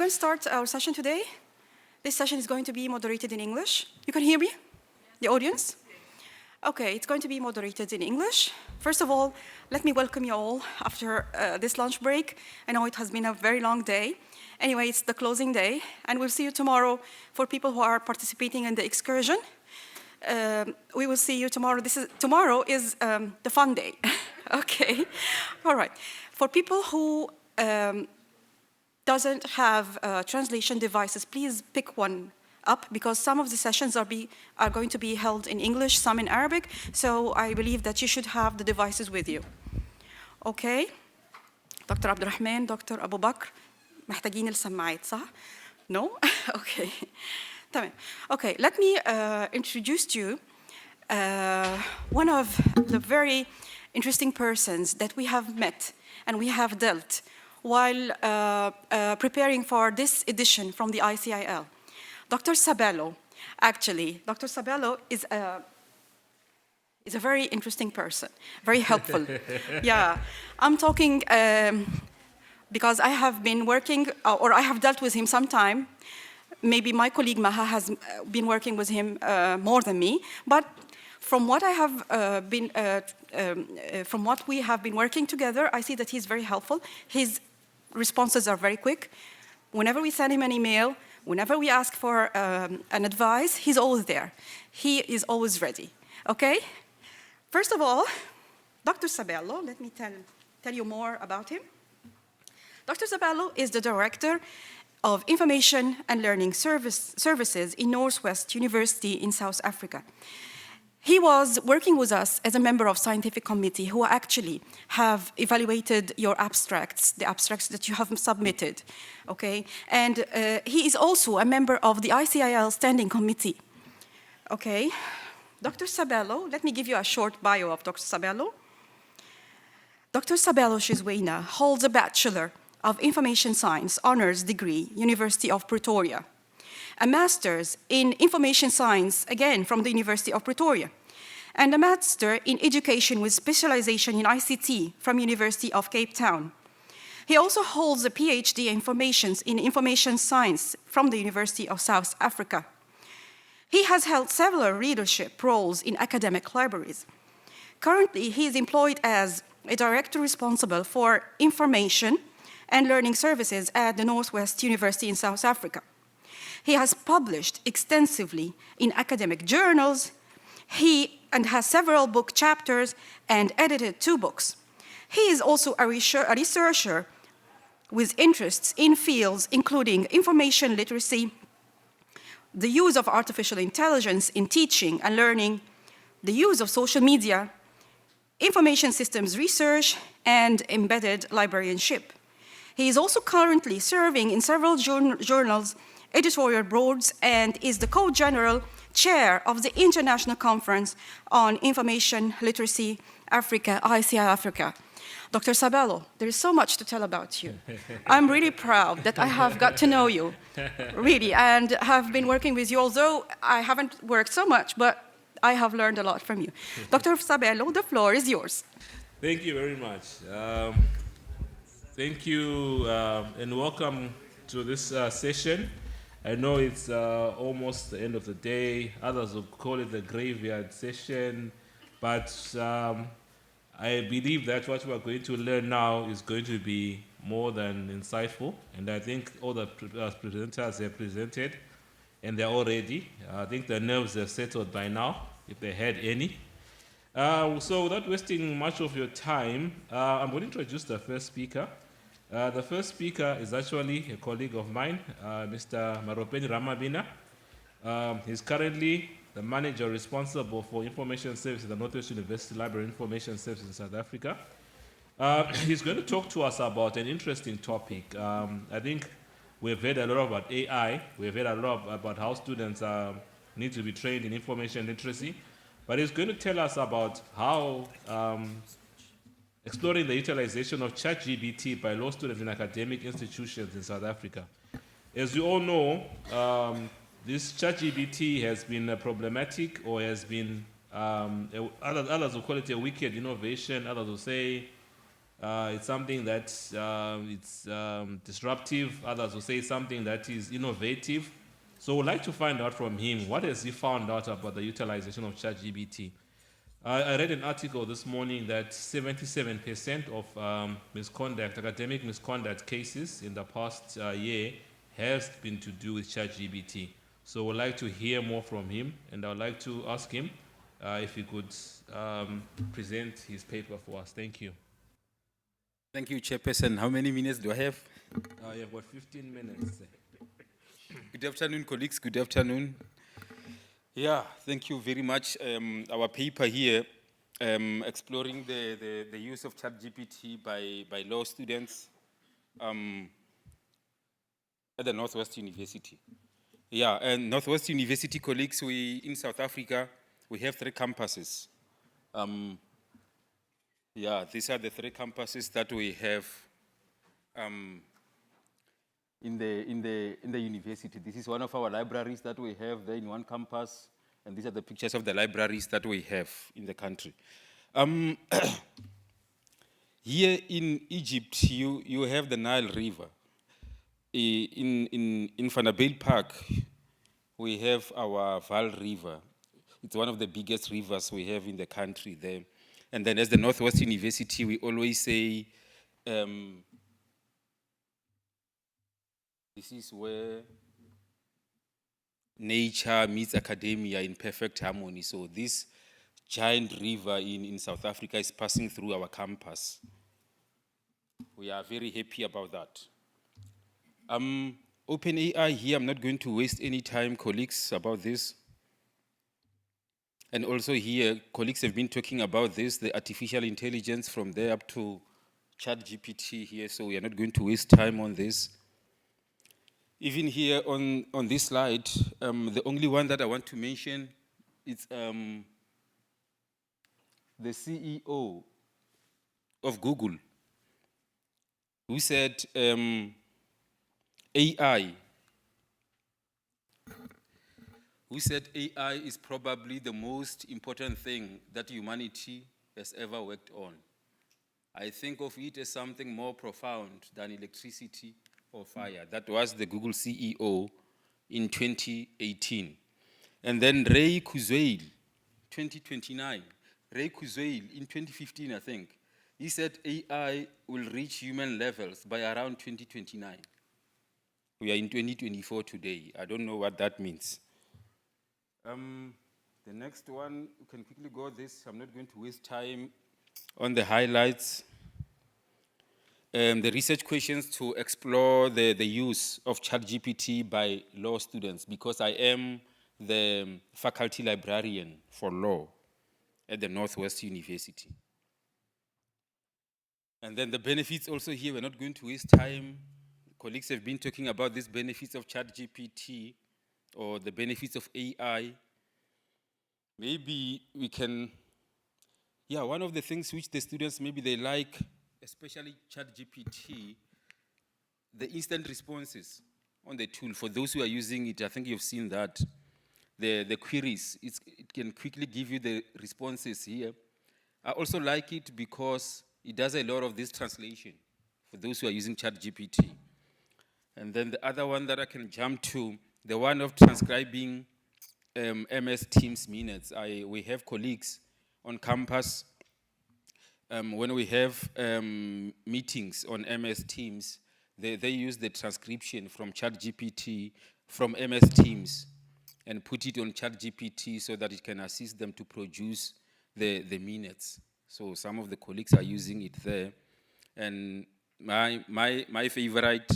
going to start our session today. This session is going to be moderated in English. You can hear me? The audience? Okay, it's going to be moderated in English. First of all, let me welcome you all after this lunch break. I know it has been a very long day. Anyway, it's the closing day, and we'll see you tomorrow for people who are participating in the excursion. We will see you tomorrow. Tomorrow is the fun day. Okay, all right. For people who doesn't have translation devices, please pick one up because some of the sessions are going to be held in English, some in Arabic. So I believe that you should have the devices with you. Okay, Dr. Abdurrahman, Dr. Abu Bakr, محتاجين السماعات صح? No? Okay. Okay, let me introduce to you one of the very interesting persons that we have met and we have dealt while preparing for this edition from the ICIL. Dr. Sabelo, actually, Dr. Sabelo is a very interesting person, very helpful. Yeah, I'm talking because I have been working, or I have dealt with him sometime. Maybe my colleague Maha has been working with him more than me, but from what from what we have been working together, I see that he's very helpful. His responses are very quick. Whenever we send him an email, whenever we ask for an advice, he's always there. He is always ready. Okay? First of all, Dr. Sabelo, let me tell you more about him. Dr. Sabelo is the director of Information and Learning Services in Northwest University in South Africa. He was working with us as a member of scientific committee who actually have evaluated your abstracts, the abstracts that you have submitted, okay? And he is also a member of the ICIL standing committee, okay? Dr. Sabelo, let me give you a short bio of Dr. Sabelo. Dr. Sabelo Chizwina holds a Bachelor of Information Science honors degree, University of Pretoria. A master's in information science, again, from the University of Pretoria, and a master in education with specialization in ICT from University of Cape Town. He also holds a PhD in information science from the University of South Africa. He has held several leadership roles in academic libraries. Currently, he is employed as a director responsible for information and learning services at the Northwest University in South Africa. He has published extensively in academic journals. He has several book chapters and edited 2 books. He is also a researcher with interests in fields including information literacy, the use of artificial intelligence in teaching and learning, the use of social media, information systems research, and embedded librarianship. He is also currently serving in several journals, editorial boards, and is the co-general chair of the International Conference on Information Literacy Africa, ICI Africa. Dr. Sabelo, there is so much to tell about you. I'm really proud that I have got to know you, really, and have been working with you, although I haven't worked so much, but I have learned a lot from you. Dr. Sabelo, the floor is yours. Thank you very much. Thank you and welcome to this session. I know it's almost the end of the day. Others will call it the graveyard session. But I believe that what we are going to learn now is going to be more than insightful. And I think all the presenters have presented, and they're all ready. I think the nerves have settled by now, if they had any. So without wasting much of your time, I'm going to introduce the first speaker. The first speaker is actually a colleague of mine, Mr. Maropene Ramabina. He's currently the manager responsible for information services at the Northwest University Library Information Services in South Africa. He's going to talk to us about an interesting topic. I think we've heard a lot about AI. We've heard a lot about how students need to be trained in information literacy. But he's going to tell us about how exploring the utilization of ChatGPT by law students in academic institutions in South Africa. As you all know, this ChatGPT has been problematic, or has been, others will call it a wicked innovation, others will say It's something that it's disruptive. Others will say something that is innovative. So we'd like to find out from him, what has he found out about the utilization of ChatGPT? I read an article this morning that 77% of misconduct, academic misconduct cases in the past year has been to do with ChatGPT. So we'd like to hear more from him, and I'd like to ask him if he could present his paper for us. Thank you. Thank you, Chairperson. How many minutes do I have? You've got 15 minutes. Good afternoon, colleagues. Good afternoon. Yeah, thank you very much. Our paper here, exploring the use of ChatGPT by law students at the Northwest University. Yeah, and Northwest University colleagues, in South Africa, we have 3 campuses. Yeah, these are the 3 campuses that we have in the university. This is one of our libraries that we have there in one campus, and these are the pictures of the libraries that we have in the country. Here in Egypt, you have the Nile River. In Vanderbilt Park, we have our Vaal River. It's one of the biggest rivers we have in the country there. And then as the Northwest University, we always say, this is where nature meets academia in perfect harmony. So this giant river in South Africa is passing through our campus. We are very happy about that. OpenAI here, I'm not going to waste any time, colleagues, about this. And also here, colleagues have been talking about this, the artificial intelligence from there up to ChatGPT here, so we are not going to waste time on this. Even here on this slide, the only one that I want to mention is the CEO of Google, who said AI is probably the most important thing that humanity has ever worked on. I think of it as something more profound than electricity or fire. That was the Google CEO in 2018. And then Ray Kurzweil, 2029. Ray Kurzweil in 2015, I think. He said AI will reach human levels by around 2029. We are in 2024 today. I don't know what that means. The next one, you can quickly go this. I'm not going to waste time on the highlights. The research questions to explore the use of ChatGPT by law students, because I am the faculty librarian for law at the Northwest University. And then the benefits also here, we're not going to waste time. Colleagues have been talking about these benefits of ChatGPT or the benefits of AI. Maybe we can, one of the things which the students maybe they like, especially ChatGPT, the instant responses on the tool. For those who are using it, I think you've seen that. The queries, it can quickly give you the responses here. I also like it because it does a lot of this translation for those who are using ChatGPT. And then the other one that I can jump to, the one of transcribing MS Teams minutes. We have colleagues on campus. When we have meetings on MS Teams, they use the transcription from ChatGPT from MS Teams and put it on ChatGPT so that it can assist them to produce the minutes. So some of the colleagues are using it there. And my favorite,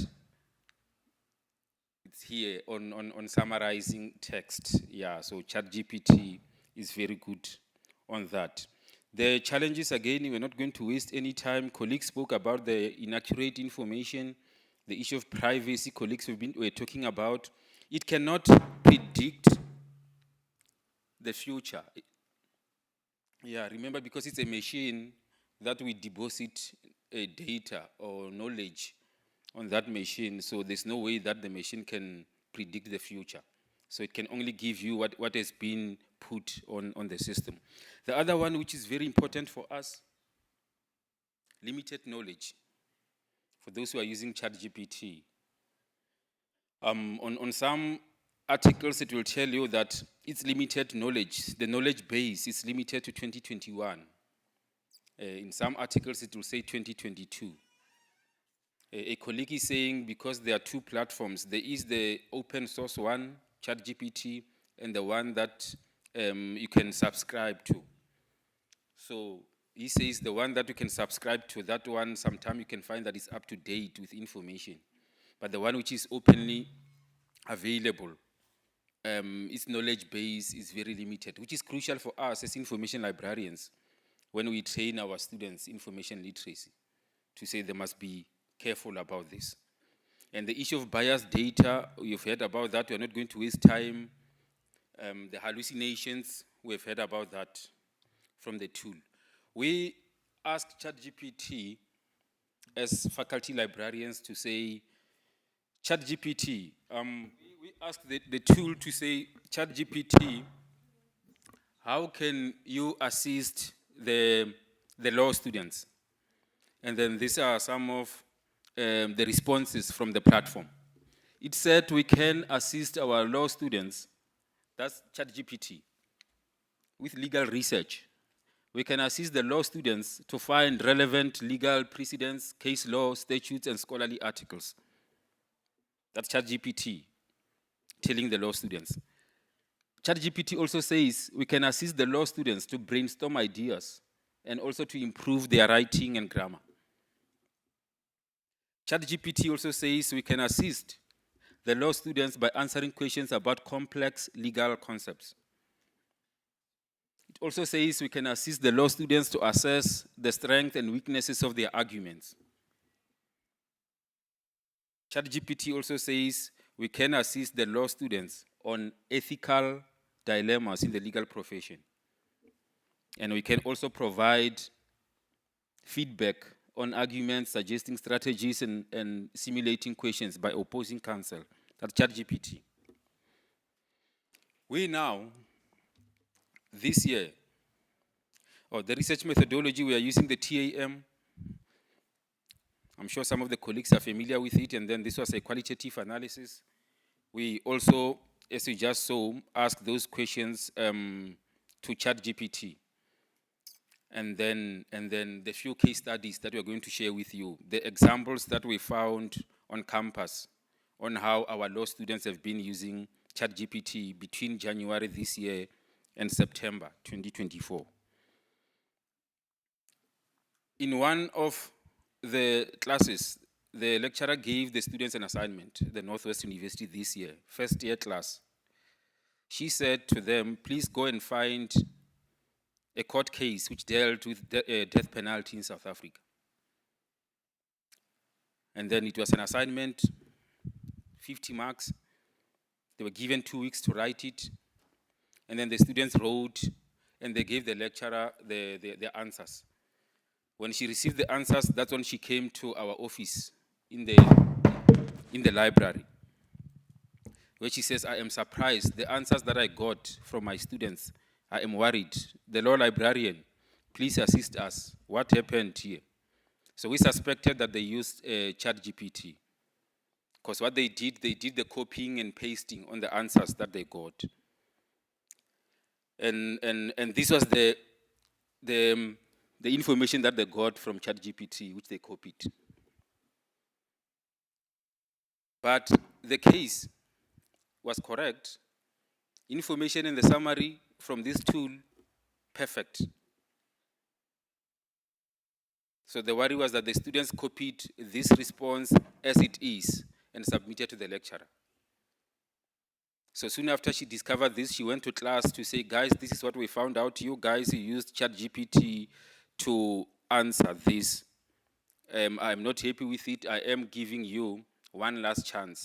it's here on summarizing text. Yeah, so ChatGPT is very good on that. The challenges, again, we're not going to waste any time. Colleagues spoke about the inaccurate information, the issue of privacy. Colleagues were talking about. It cannot predict the future. Yeah, remember, because it's a machine that we deposit data or knowledge on that machine, so there's no way that the machine can predict the future. So it can only give you what has been put on the system. The other one, which is very important for us, limited knowledge for those who are using ChatGPT. On some articles, it will tell you that it's limited knowledge. The knowledge base is limited to 2021. In some articles, it will say 2022. A colleague is saying because there are two platforms, there is the open source one, ChatGPT, and the one that you can subscribe to. So he says the one that you can subscribe to, that one, sometimes you can find that it's up to date with information. But the one which is openly available, its knowledge base is very limited, which is crucial for us as information librarians when we train our students information literacy, to say they must be careful about this. And the issue of biased data, you've heard about that. We're not going to waste time. The hallucinations, we've heard about that from the tool. We asked ChatGPT as faculty librarians to say, ChatGPT, we asked the tool to say, ChatGPT, how can you assist the law students? And then these are some of the responses from the platform. It said we can assist our law students, that's ChatGPT, with legal research. We can assist the law students to find relevant legal precedents, case law, statutes, and scholarly articles. That's ChatGPT telling the law students. ChatGPT also says we can assist the law students to brainstorm ideas and also to improve their writing and grammar. ChatGPT also says we can assist the law students by answering questions about complex legal concepts. It also says we can assist the law students to assess the strengths and weaknesses of their arguments. ChatGPT also says we can assist the law students on ethical dilemmas in the legal profession. And we can also provide feedback on arguments, suggesting strategies, and simulating questions by opposing counsel. That's ChatGPT. We now, this year, the research methodology, we are using the TAM. I'm sure some of the colleagues are familiar with it, and then this was a qualitative analysis. We also, as you just saw, asked those questions to ChatGPT. And then the few case studies that we're going to share with you, the examples that we found on campus on how our law students have been using ChatGPT between January this year and September 2024. In one of the classes, the lecturer gave the students an assignment, the Northwest University this year, first year class. She said to them, please go and find a court case which dealt with death penalty in South Africa. And then it was an assignment, 50 marks. They were given 2 weeks to write it. And then the students wrote, and they gave the lecturer the answers. When she received the answers, that's when she came to our office in the library, where she says, I am surprised. The answers that I got from my students, I am worried. The law librarian, please assist us. What happened here? So we suspected that they used ChatGPT. Because what they did the copying and pasting on the answers that they got. And this was the information that they got from ChatGPT, which they copied. But the case was correct. Information in the summary from this tool, perfect. So the worry was that the students copied this response as it is and submitted to the lecturer. So soon after she discovered this, she went to class to say, guys, this is what we found out. You guys used ChatGPT to answer this. I'm not happy with it. I am giving you one last chance.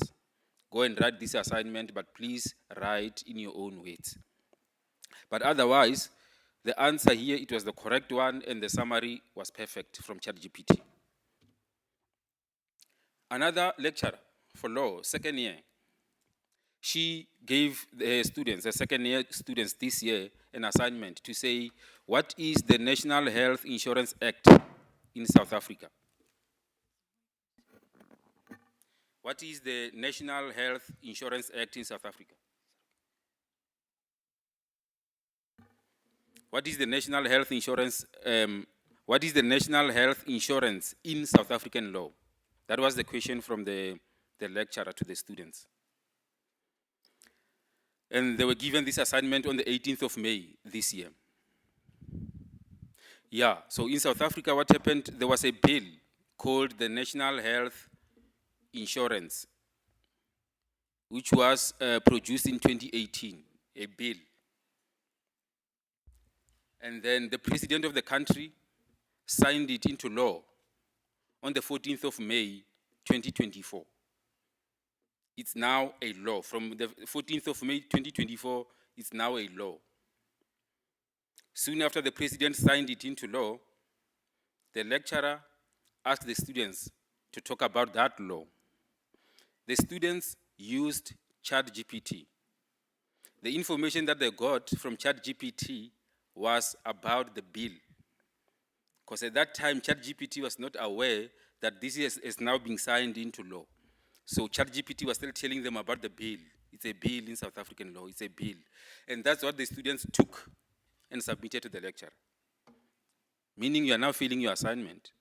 Go and write this assignment, but please write in your own words. But otherwise, the answer here, it was the correct one, and the summary was perfect from ChatGPT. Another lecturer for law, second year, she gave the students, the second year students this year, an assignment to say, what is the National Health Insurance Act in South Africa? What is the National Health Insurance Act in South Africa? What is the National Health Insurance, what is the National Health Insurance in South African law? That was the question from the lecturer to the students. And they were given this assignment on the 18th of May this year. Yeah, so in South Africa, what happened, there was a bill called the National Health Insurance, which was produced in 2018, a bill. And then the president of the country signed it into law on the 14th of May, 2024. It's now a law. From the 14th of May, 2024, it's now a law. Soon after the president signed it into law, the lecturer asked the students to talk about that law. The students used ChatGPT. The information that they got from ChatGPT was about the bill. Because at that time, ChatGPT was not aware that this is now being signed into law. So ChatGPT was still telling them about the bill. It's a bill in South African law, it's a bill. And that's what the students took and submitted to the lecturer. Meaning you are now failing your assignment.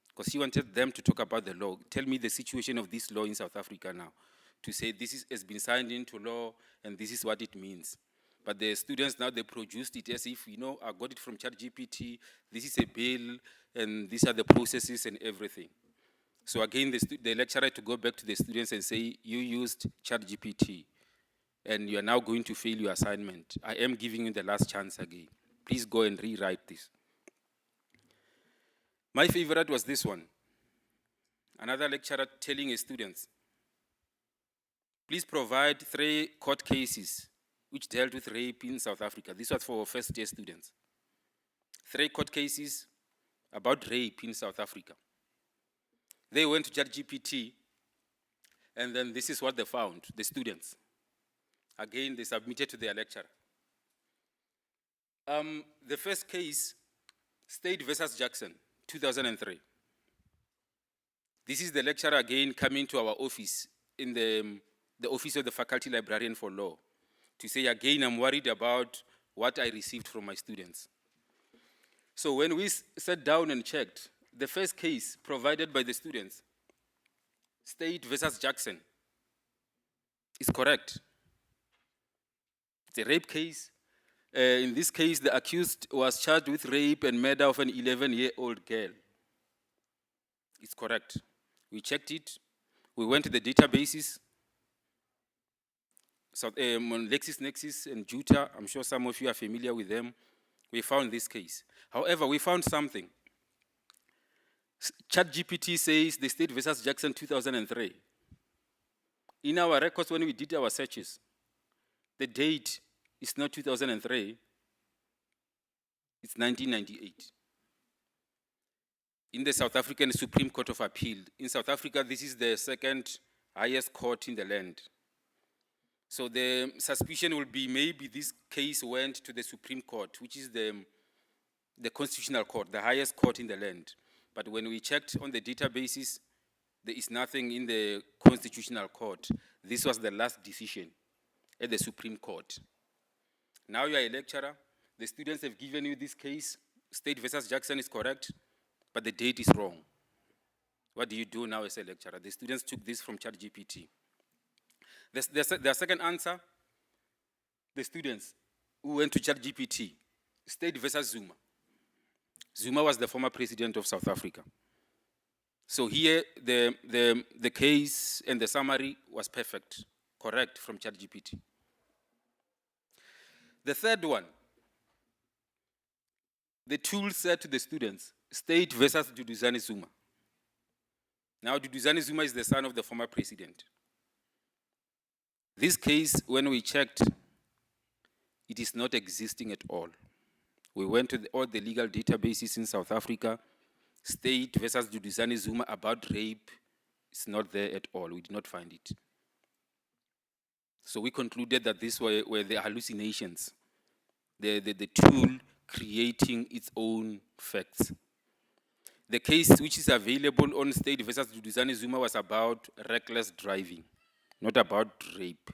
Because she wanted them to talk about the law. Tell me the situation of this law in South Africa now. To say this has been signed into law and this is what it means. But the students now, they produced it as if, I got it from ChatGPT, this is a bill, and these are the processes and everything. So again, the lecturer had to go back to the students and say, you used ChatGPT, and you are now going to fail your assignment. I am giving you the last chance again. Please go and rewrite this. My favorite was this one. Another lecturer telling his students, please provide 3 court cases which dealt with rape in South Africa. This was for first-year students. 3 court cases about rape in South Africa. They went to ChatGPT, and then this is what they found, the students. Again, they submitted to their lecturer. The first case, State versus Jackson, 2003. This is the lecturer again coming to our office in the office of the faculty librarian for law to say, again, I'm worried about what I received from my students. So when we sat down and checked, the first case provided by the students, State versus Jackson, is correct. It's a rape case. In this case, the accused was charged with rape and murder of an 11-year-old girl. It's correct. We checked it. We went to the databases. So, on LexisNexis and Juta, I'm sure some of you are familiar with them. We found this case. However, we found something. ChatGPT says the State versus Jackson 2003. In our records, when we did our searches, the date is not 2003, it's 1998. In the South African Supreme Court of Appeal. In South Africa, this is the second highest court in the land. So the suspicion will be maybe this case went to the Supreme Court, which is the constitutional court, the highest court in the land. But when we checked on the databases, there is nothing in the constitutional court. This was the last decision at the Supreme Court. Now you are a lecturer. The students have given you this case. State versus Jackson is correct, but the date is wrong. What do you do now as a lecturer? The students took this from ChatGPT. The second answer, the students who went to ChatGPT, State versus Zuma. Zuma was the former president of South Africa. So here, the case and the summary was perfect, correct from ChatGPT. The third one, the tool said to the students, State versus Duduzane Zuma. Now, Duduzane Zuma is the son of the former president. This case, when we checked, it is not existing at all. We went to all the legal databases in South Africa. State versus Duduzane Zuma about rape is not there at all. We did not find it. So we concluded that these were the hallucinations, the tool creating its own facts. The case which is available on State versus Duduzane Zuma was about reckless driving, not about rape.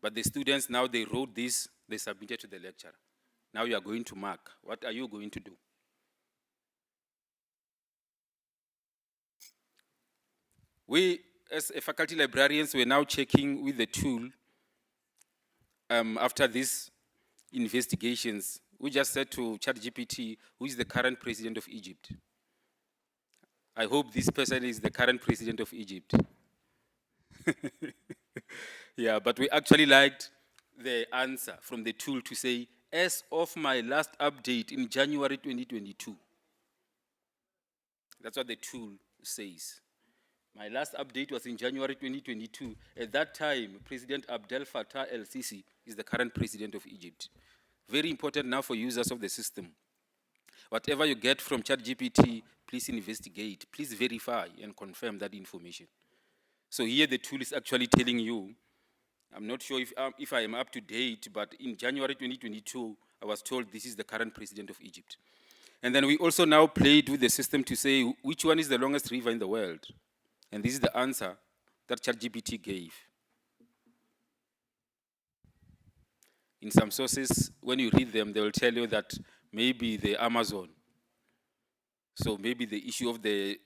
But the students now, they wrote this, they submitted to the lecturer. Now you are going to mark. What are you going to do? We, as a faculty librarians, we're now checking with the tool after these investigations. We just said to ChatGPT, who is the current president of Egypt? I hope this person is the current president of Egypt. Yeah, but we actually liked the answer from the tool to say, as of my last update in January 2022. That's what the tool says. My last update was in January 2022. At that time, President Abdel Fattah el-Sisi is the current president of Egypt. Very important now for users of the system. Whatever you get from ChatGPT, please investigate, please verify and confirm that information. So here the tool is actually telling you, I'm not sure if I am up to date, but in January 2022, I was told this is the current president of Egypt. And then we also now played with the system to say which one is the longest river in the world. And this is the answer that ChatGPT gave. In some sources, when you read them, they will tell you that maybe the Amazon. So maybe the issue of the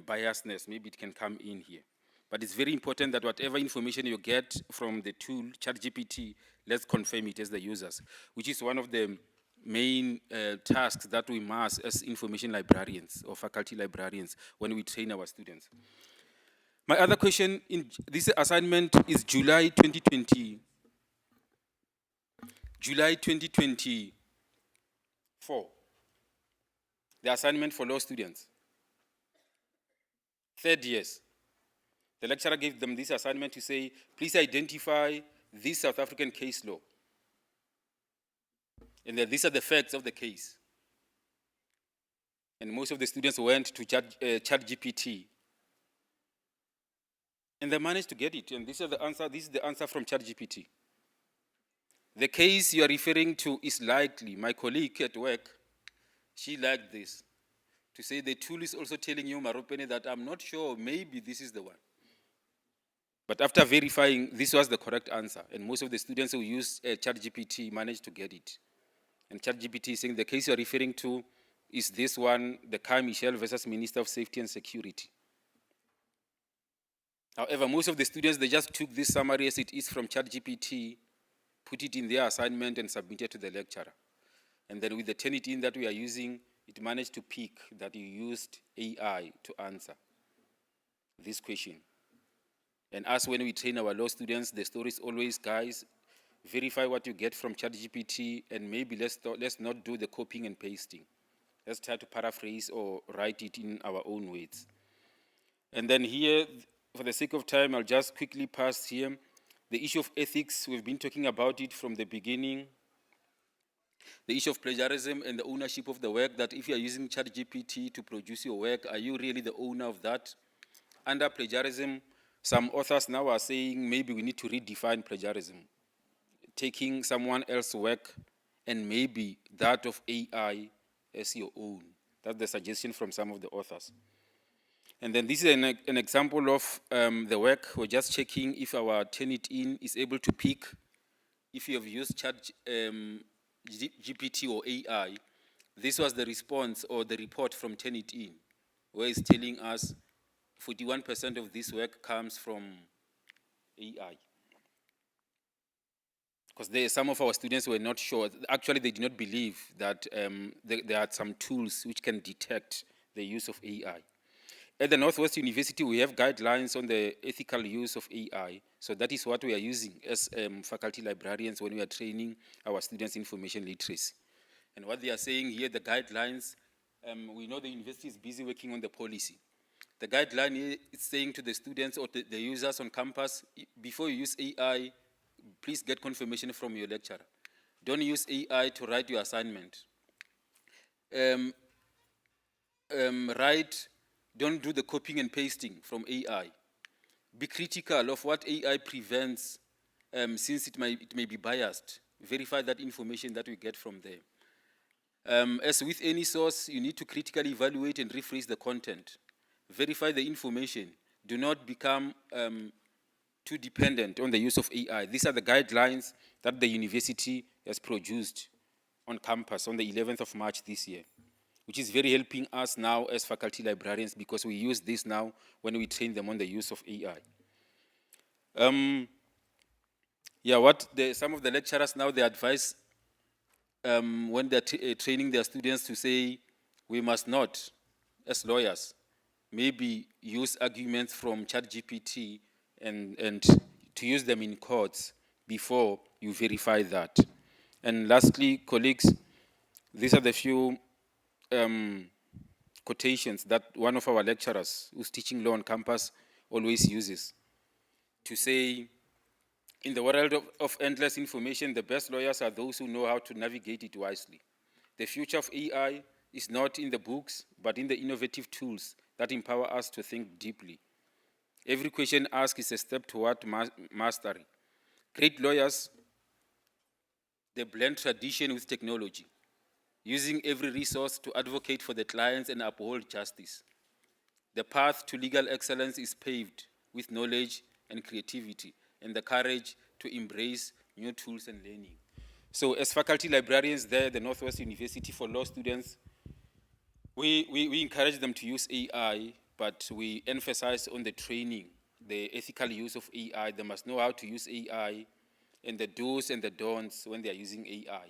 biasness, maybe it can come in here. But it's very important that whatever information you get from the tool, ChatGPT, let's confirm it as the users, which is one of the main tasks that we must as information librarians or faculty librarians when we train our students. My other question in this assignment is July 2024. The assignment for law students. 3rd years. The lecturer gave them this assignment to say, please identify this South African case law. And that these are the facts of the case. And most of the students went to ChatGPT. And they managed to get it. And this is the answer from ChatGPT. The case you are referring to is likely, my colleague at work, she liked this. To say the tool is also telling you, Maropene, that I'm not sure, maybe this is the one. But after verifying, this was the correct answer. And most of the students who used ChatGPT managed to get it. And ChatGPT is saying the case you're referring to is this one, the Kai Michel versus Minister of Safety and Security. However, most of the students, they just took this summary as it is from ChatGPT, put it in their assignment and submitted to the lecturer. And then with the Turnitin that we are using, it managed to pick that you used AI to answer this question. And as when we train our law students, the story is always, guys, verify what you get from ChatGPT, and maybe let's not do the copying and pasting. Let's try to paraphrase or write it in our own words. And then here, for the sake of time, I'll just quickly pass here. The issue of ethics, we've been talking about it from the beginning. The issue of plagiarism and the ownership of the work, that if you're using ChatGPT to produce your work, are you really the owner of that? Under plagiarism, some authors now are saying maybe we need to redefine plagiarism. Taking someone else's work and maybe that of AI as your own. That's the suggestion from some of the authors. And then this is an example of the work. We're just checking if our Turnitin is able to pick if you have used GPT or AI. This was the response or the report from Turnitin, where it's telling us 41% of this work comes from AI. Because some of our students were not sure. Actually, they did not believe that there are some tools which can detect the use of AI. At the Northwest University, we have guidelines on the ethical use of AI. So that is what we are using as faculty librarians when we are training our students in information literacy. And what they are saying here, the guidelines, we know the university is busy working on the policy. The guideline is saying to the students or the users on campus, before you use AI, please get confirmation from your lecturer. Don't use AI to write your assignment. Don't do the copying and pasting from AI. Be critical of what AI prevents, since it may be biased. Verify that information that we get from there. As with any source, you need to critically evaluate and rephrase the content. Verify the information. Do not become too dependent on the use of AI. These are the guidelines that the university has produced on campus on the 11th of March this year, which is very helping us now as faculty librarians because we use this now when we train them on the use of AI. Some of the lecturers now, they advise when they're training their students to say, we must not, as lawyers, maybe use arguments from ChatGPT and to use them in courts before you verify that. And lastly, colleagues, these are the few quotations that one of our lecturers who's teaching law on campus always uses to say, in the world of endless information, the best lawyers are those who know how to navigate it wisely. The future of AI is not in the books, but in the innovative tools that empower us to think deeply. Every question asked is a step toward mastery. Great lawyers, they blend tradition with technology, using every resource to advocate for the clients and uphold justice. The path to legal excellence is paved with knowledge and creativity and the courage to embrace new tools and learning. So as faculty librarians there at the Northwest University for law students, we encourage them to use AI, but we emphasize on the training, the ethical use of AI. They must know how to use AI and the do's and the don'ts when they are using AI.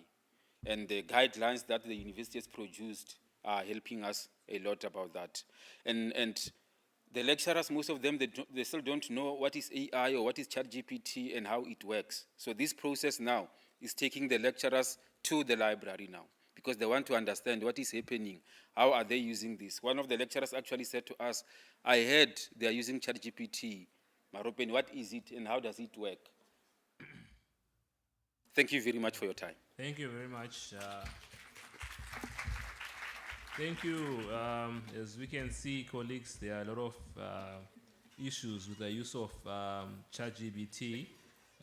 And the guidelines that the university has produced are helping us a lot about that. And the lecturers, most of them, they still don't know what is AI or what is ChatGPT and how it works. So this process now is taking the lecturers to the library now because they want to understand what is happening, how are they using this. One of the lecturers actually said to us, I heard they are using ChatGPT. Maropene, what is it and how does it work? Thank you very much for your time. Thank you very much. Thank you. As we can see, colleagues, there are a lot of issues with the use of ChatGPT,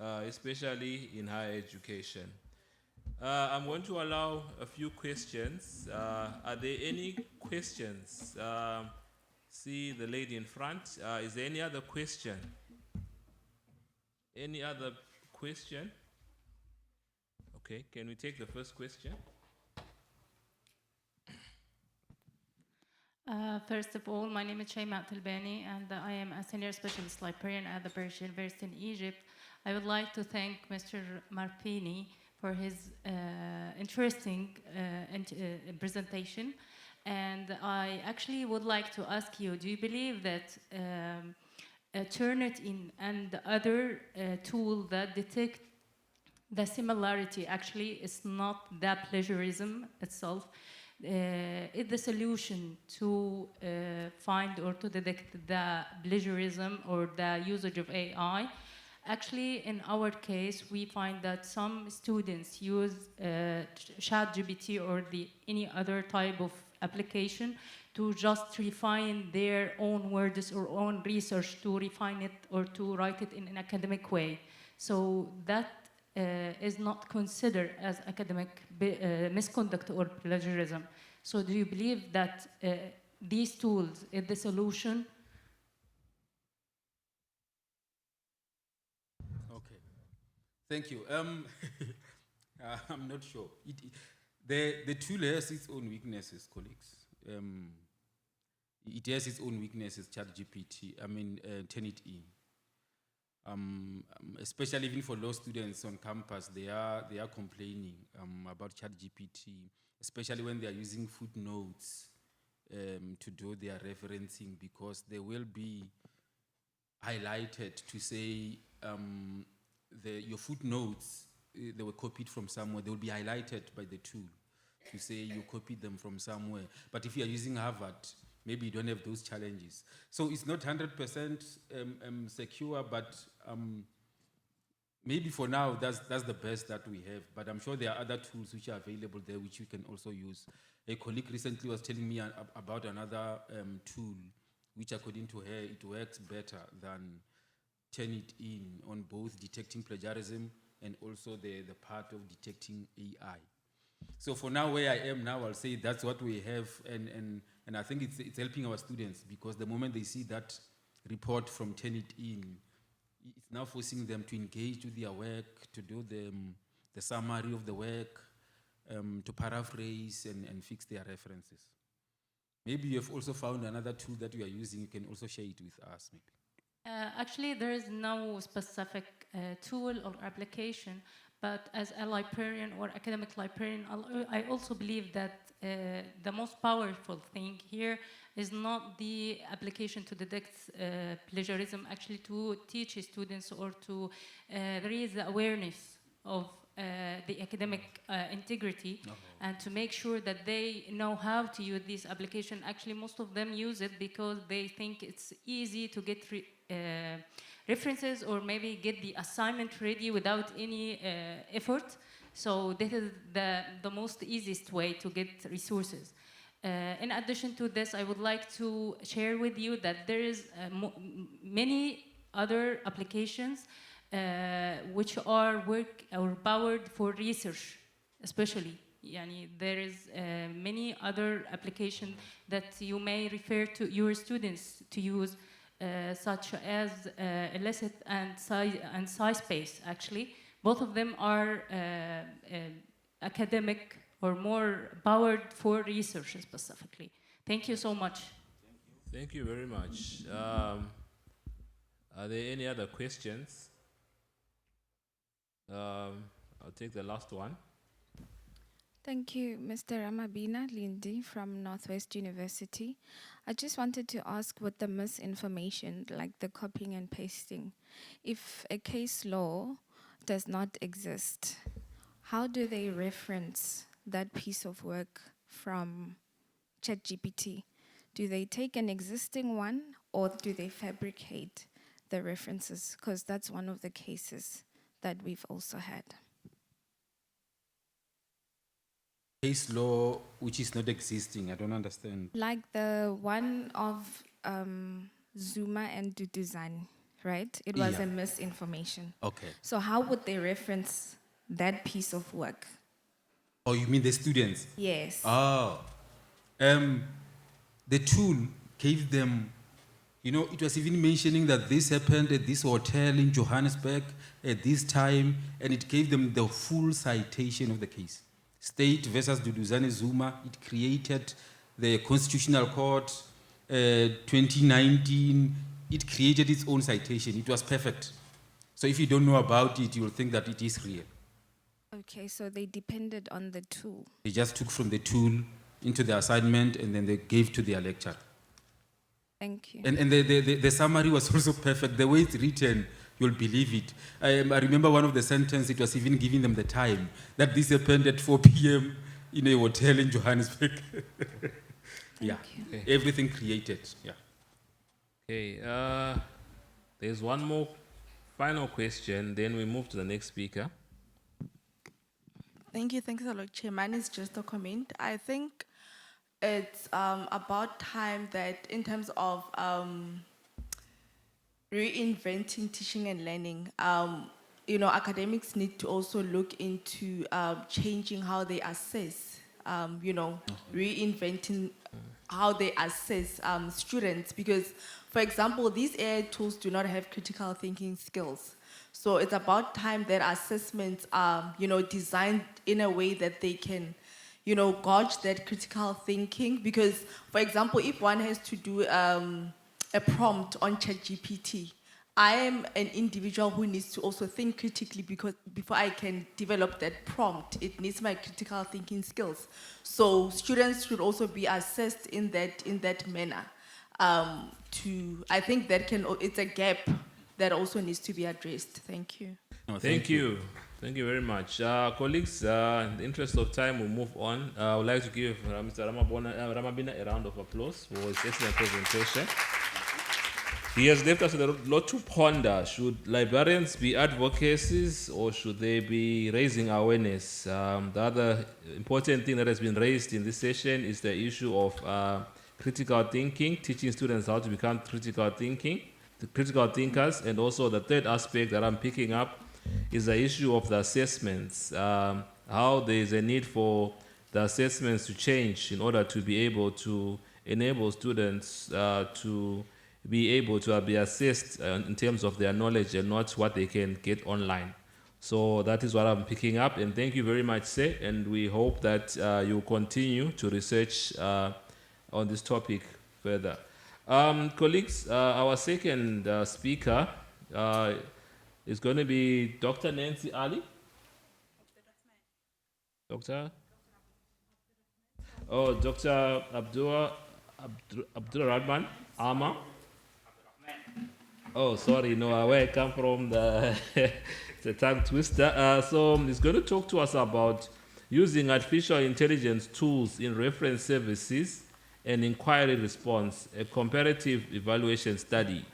especially in higher education. I'm going to allow a few questions. Are there any questions? See the lady in front. Is there any other question? Any other question? Okay, can we take the first question? First of all, my name is Shayma Talbani, and I am a senior specialist librarian at the British University in Egypt. I would like to thank Mr. Maropene for his interesting presentation. And I actually would like to ask you, do you believe that Turnitin and the other tool that detect the similarity actually is not the plagiarism itself, is the solution to find or to detect the plagiarism or the usage of AI? Actually, in our case, we find that some students use ChatGPT or any other type of application to just refine their own words or own research, to refine it or to write it in an academic way. So that is not considered as academic misconduct or plagiarism. So do you believe that these tools is the solution? Okay, thank you. I'm not sure. The tool has its own weaknesses, colleagues. It has its own weaknesses, ChatGPT. Turnitin. Especially even for law students on campus, they are complaining about ChatGPT, especially when they are using footnotes to do their referencing, because they will be highlighted to say your footnotes, they were copied from somewhere. They will be highlighted by the tool to say you copied them from somewhere. But if you are using Harvard, maybe you don't have those challenges. So it's not 100% secure, but maybe for now, that's the best that we have. But I'm sure there are other tools which are available there which you can also use. A colleague recently was telling me about another tool which, according to her, it works better than Turnitin on both detecting plagiarism and also the part of detecting AI. So for now, where I am now, I'll say that's what we have, and I think it's helping our students, because the moment they see that report from Turnitin, it's now forcing them to engage with their work, to do the summary of the work, to paraphrase and fix their references. Maybe you have also found another tool that you are using. You can also share it with us, maybe. Actually, there is no specific tool or application, but as a librarian or academic librarian, I also believe that the most powerful thing here is not the application to detect plagiarism, actually to teach students or to raise the awareness of the academic integrity, and to make sure that they know how to use this application. Actually, most of them use it because they think it's easy to get references or maybe get the assignment ready without any effort. So this is the most easiest way to get resources. In addition to this, I would like to share with you that there is many other applications which are powered for research, especially. There is many other applications that you may refer to your students to use, such as Illicit and SciSpace, actually. Both of them are academic or more powered for research specifically. Thank you so much. Thank you very much. Are there any other questions? I'll take the last one. Thank you, Mr. Ramabina Lindy from Northwest University. I just wanted to ask, with the misinformation, like the copying and pasting, if a case law does not exist, how do they reference that piece of work from ChatGPT? Do they take an existing one, or do they fabricate the references? Because that's one of the cases that we've also had. Case law which is not existing, I don't understand. Like the one of Zuma and Duduzane, right? It was Yeah. a misinformation. Okay. So how would they reference that piece of work? Oh, you mean the students? Yes. Oh. The tool gave them, it was even mentioning that this happened at this hotel in Johannesburg at this time, and it gave them the full citation of the case. State versus Duduzane Zuma, it created the Constitutional Court, 2019, it created its own citation. It was perfect. So if you don't know about it, you'll think that it is real. Okay, so they depended on the tool. They just took from the tool into the assignment, and then they gave to their lecturer. Thank you. And the summary was also perfect. The way it's written, you'll believe it. I remember one of the sentences, it was even giving them the time, that this happened at 4 p.m. in a hotel in Johannesburg. Yeah, you. Okay. Everything created, yeah. Okay, there's one more final question, then we move to the next speaker. Thank you a lot, Chair. Mine is just a comment. I think it's about time that in terms of reinventing teaching and learning, academics need to also look into changing how they assess, reinventing how they assess students. Because, for example, these AI tools do not have critical thinking skills. So it's about time that assessments are, designed in a way that they can, gauge that critical thinking. Because, for example, if one has to do a prompt on ChatGPT, I am an individual who needs to also think critically, because before I can develop that prompt, it needs my critical thinking skills. So students should also be assessed in that manner. I think it's a gap that also needs to be addressed. Thank you. No, Thank you. Thank you very much. Colleagues, in the interest of time, we'll move on. I would like to give Mr. Ramabina a round of applause for his excellent presentation. He has left us with a lot to ponder. Should librarians be advocacies, or should they be raising awareness? The other important thing that has been raised in this session is the issue of critical thinking, teaching students how to become critical thinkers. And also the third aspect that I'm picking up is the issue of the assessments. how there is a need for the assessments to change in order to be able to enable students to be able to be assessed in terms of their knowledge and not what they can get online. So that is what I'm picking up, and thank you very much, sir, and we hope that you continue to research on this topic further. Colleagues, our second speaker is going to be Dr. Nancy Ali. Dr. Oh, Dr. Abdul Rahman Ama. Oh, sorry, no, where I come from, it's a tongue twister. So he's going to talk to us about using artificial intelligence tools in reference services and inquiry response, a comparative evaluation study.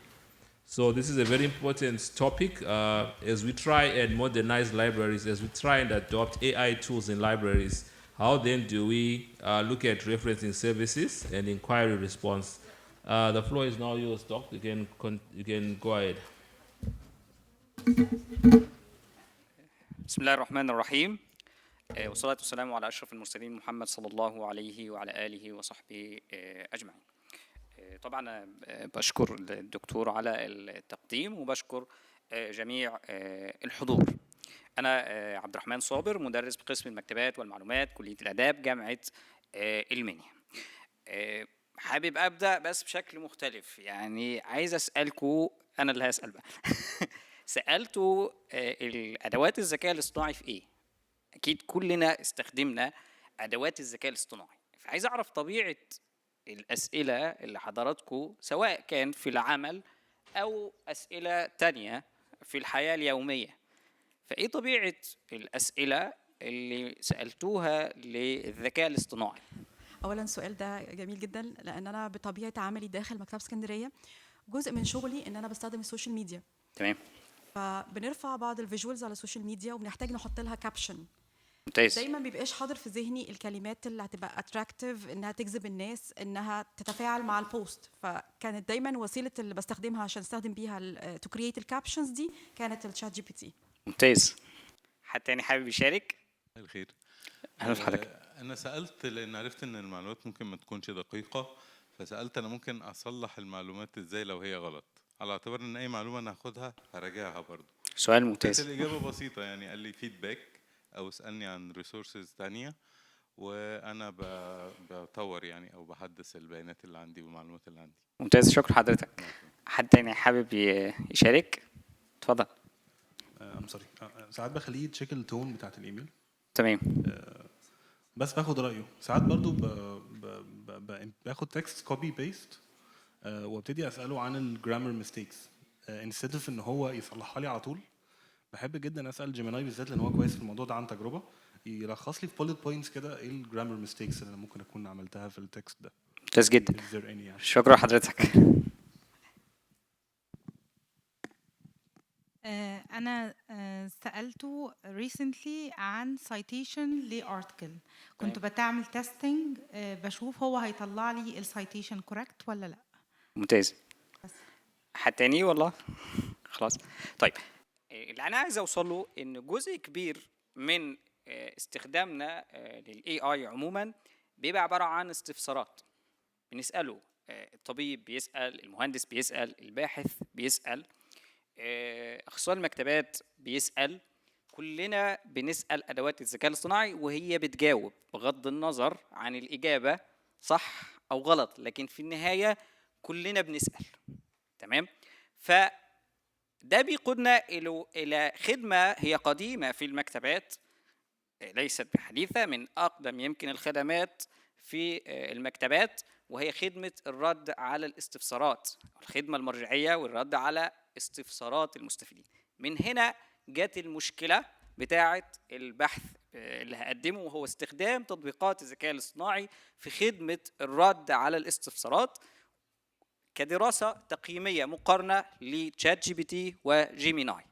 So this is a very important topic as we try and modernize libraries, as we try and adopt AI tools in libraries. How then do we look at referencing services and inquiry response? The floor is now yours, Doc. You can go ahead. بسم الله الرحمن الرحيم والصلاة والسلام على أشرف المرسلين محمد صلى الله عليه وعلى آله وصحبه أجمعين. طبعا بشكر الدكتور على التقديم وبشكر جميع الحضور. أنا عبد الرحمن صابر، مدرس بقسم المكتبات والمعلومات كلية الآداب جامعة المنيا. حابب أبدأ بس بشكل مختلف، يعني عايز أسألكوا، أنا اللي هسأل بقى. سألتوا الأدوات الذكاء الاصطناعي في إيه؟ أكيد كلنا استخدمنا أدوات الذكاء الاصطناعي، فعايز أعرف طبيعة الأسئلة اللي حضراتكم سواء كان في العمل أو أسئلة تانية في الحياة اليومية. فإيه طبيعة الأسئلة اللي سألتوها للذكاء الاصطناعي؟ اولا السؤال ده جميل جدا، لان انا بطبيعه عملي داخل مكتبه اسكندريه جزء من شغلي ان انا بستخدم السوشيال ميديا. تمام. فبنرفع بعض الفيجوالز على السوشيال ميديا وبنحتاج نحط لها كابشن. ممتاز. دايما بيبقاش حاضر في ذهني الكلمات اللي هتبقى اتراكتيف، انها تجذب الناس، انها تتفاعل مع البوست. فكانت دايما وسيله اللي بستخدمها عشان استخدم بيها تو كرييت الكابشنز دي كانت الشات جي بي تي. ممتاز. حد تاني حابب يشارك؟ الخير. اهلا بحضرتك. انا سالت لان عرفت ان المعلومات ممكن ما تكونش دقيقه، فسالت انا ممكن اصلح المعلومات ازاي لو هي غلط، على اعتبار ان اي معلومه انا هاخدها هراجعها برضو. سؤال ممتاز. كانت الاجابه بسيطه، يعني قال لي فيدباك او اسالني عن ريسورسز تانية وانا بطور يعني او بحدث البيانات اللي عندي والمعلومات اللي عندي. ممتاز، شكرا حضرتك. حد تاني حابب يشارك؟ اتفضل. سوري، ساعات بخليه تشيك التون بتاعت الايميل. تمام. بس باخد رايه. ساعات برضو باخد تكست كوبي بيست وابتدي اساله عن الجرامر ميستيكس انستد اوف ان هو يصلحها لي على طول. بحب جدا اسال جيميناي بالذات لان هو كويس في الموضوع ده عن تجربه، يلخص لي في بولت بوينتس كده ايه الجرامر ميستيكس اللي انا ممكن اكون عملتها في التكست ده. ممتاز جدا. يعني. شكرا حضرتك. أنا سألته recently عن citation لارتكل، كنت بتعمل تيستينج بشوف هو هيطلع لي السايتيشن كوريكت ولا لا. ممتاز. حد تاني والله؟ خلاص. طيب اللي أنا عايز أوصله إن جزء كبير من استخدامنا للاي اي عموما بيبقى عبارة عن استفسارات بنسأله. الطبيب بيسأل، المهندس بيسأل، الباحث بيسأل، اخصائي المكتبات بيسأل، كلنا بنسأل أدوات الذكاء الاصطناعي وهي بتجاوب بغض النظر عن الإجابة صح أو غلط، لكن في النهاية كلنا بنسأل. تمام؟ فده بيقودنا إلى خدمة هي قديمة في المكتبات، ليست بحديثة، من أقدم يمكن الخدمات في المكتبات، وهي خدمة الرد على الاستفسارات، الخدمة المرجعية والرد على استفسارات المستفيدين. من هنا جت المشكلة بتاعة البحث اللي هقدمه، وهو استخدام تطبيقات الذكاء الاصطناعي في خدمة الرد على الاستفسارات كدراسة تقييمية مقارنة لتشات جي بي تي وجيميناي.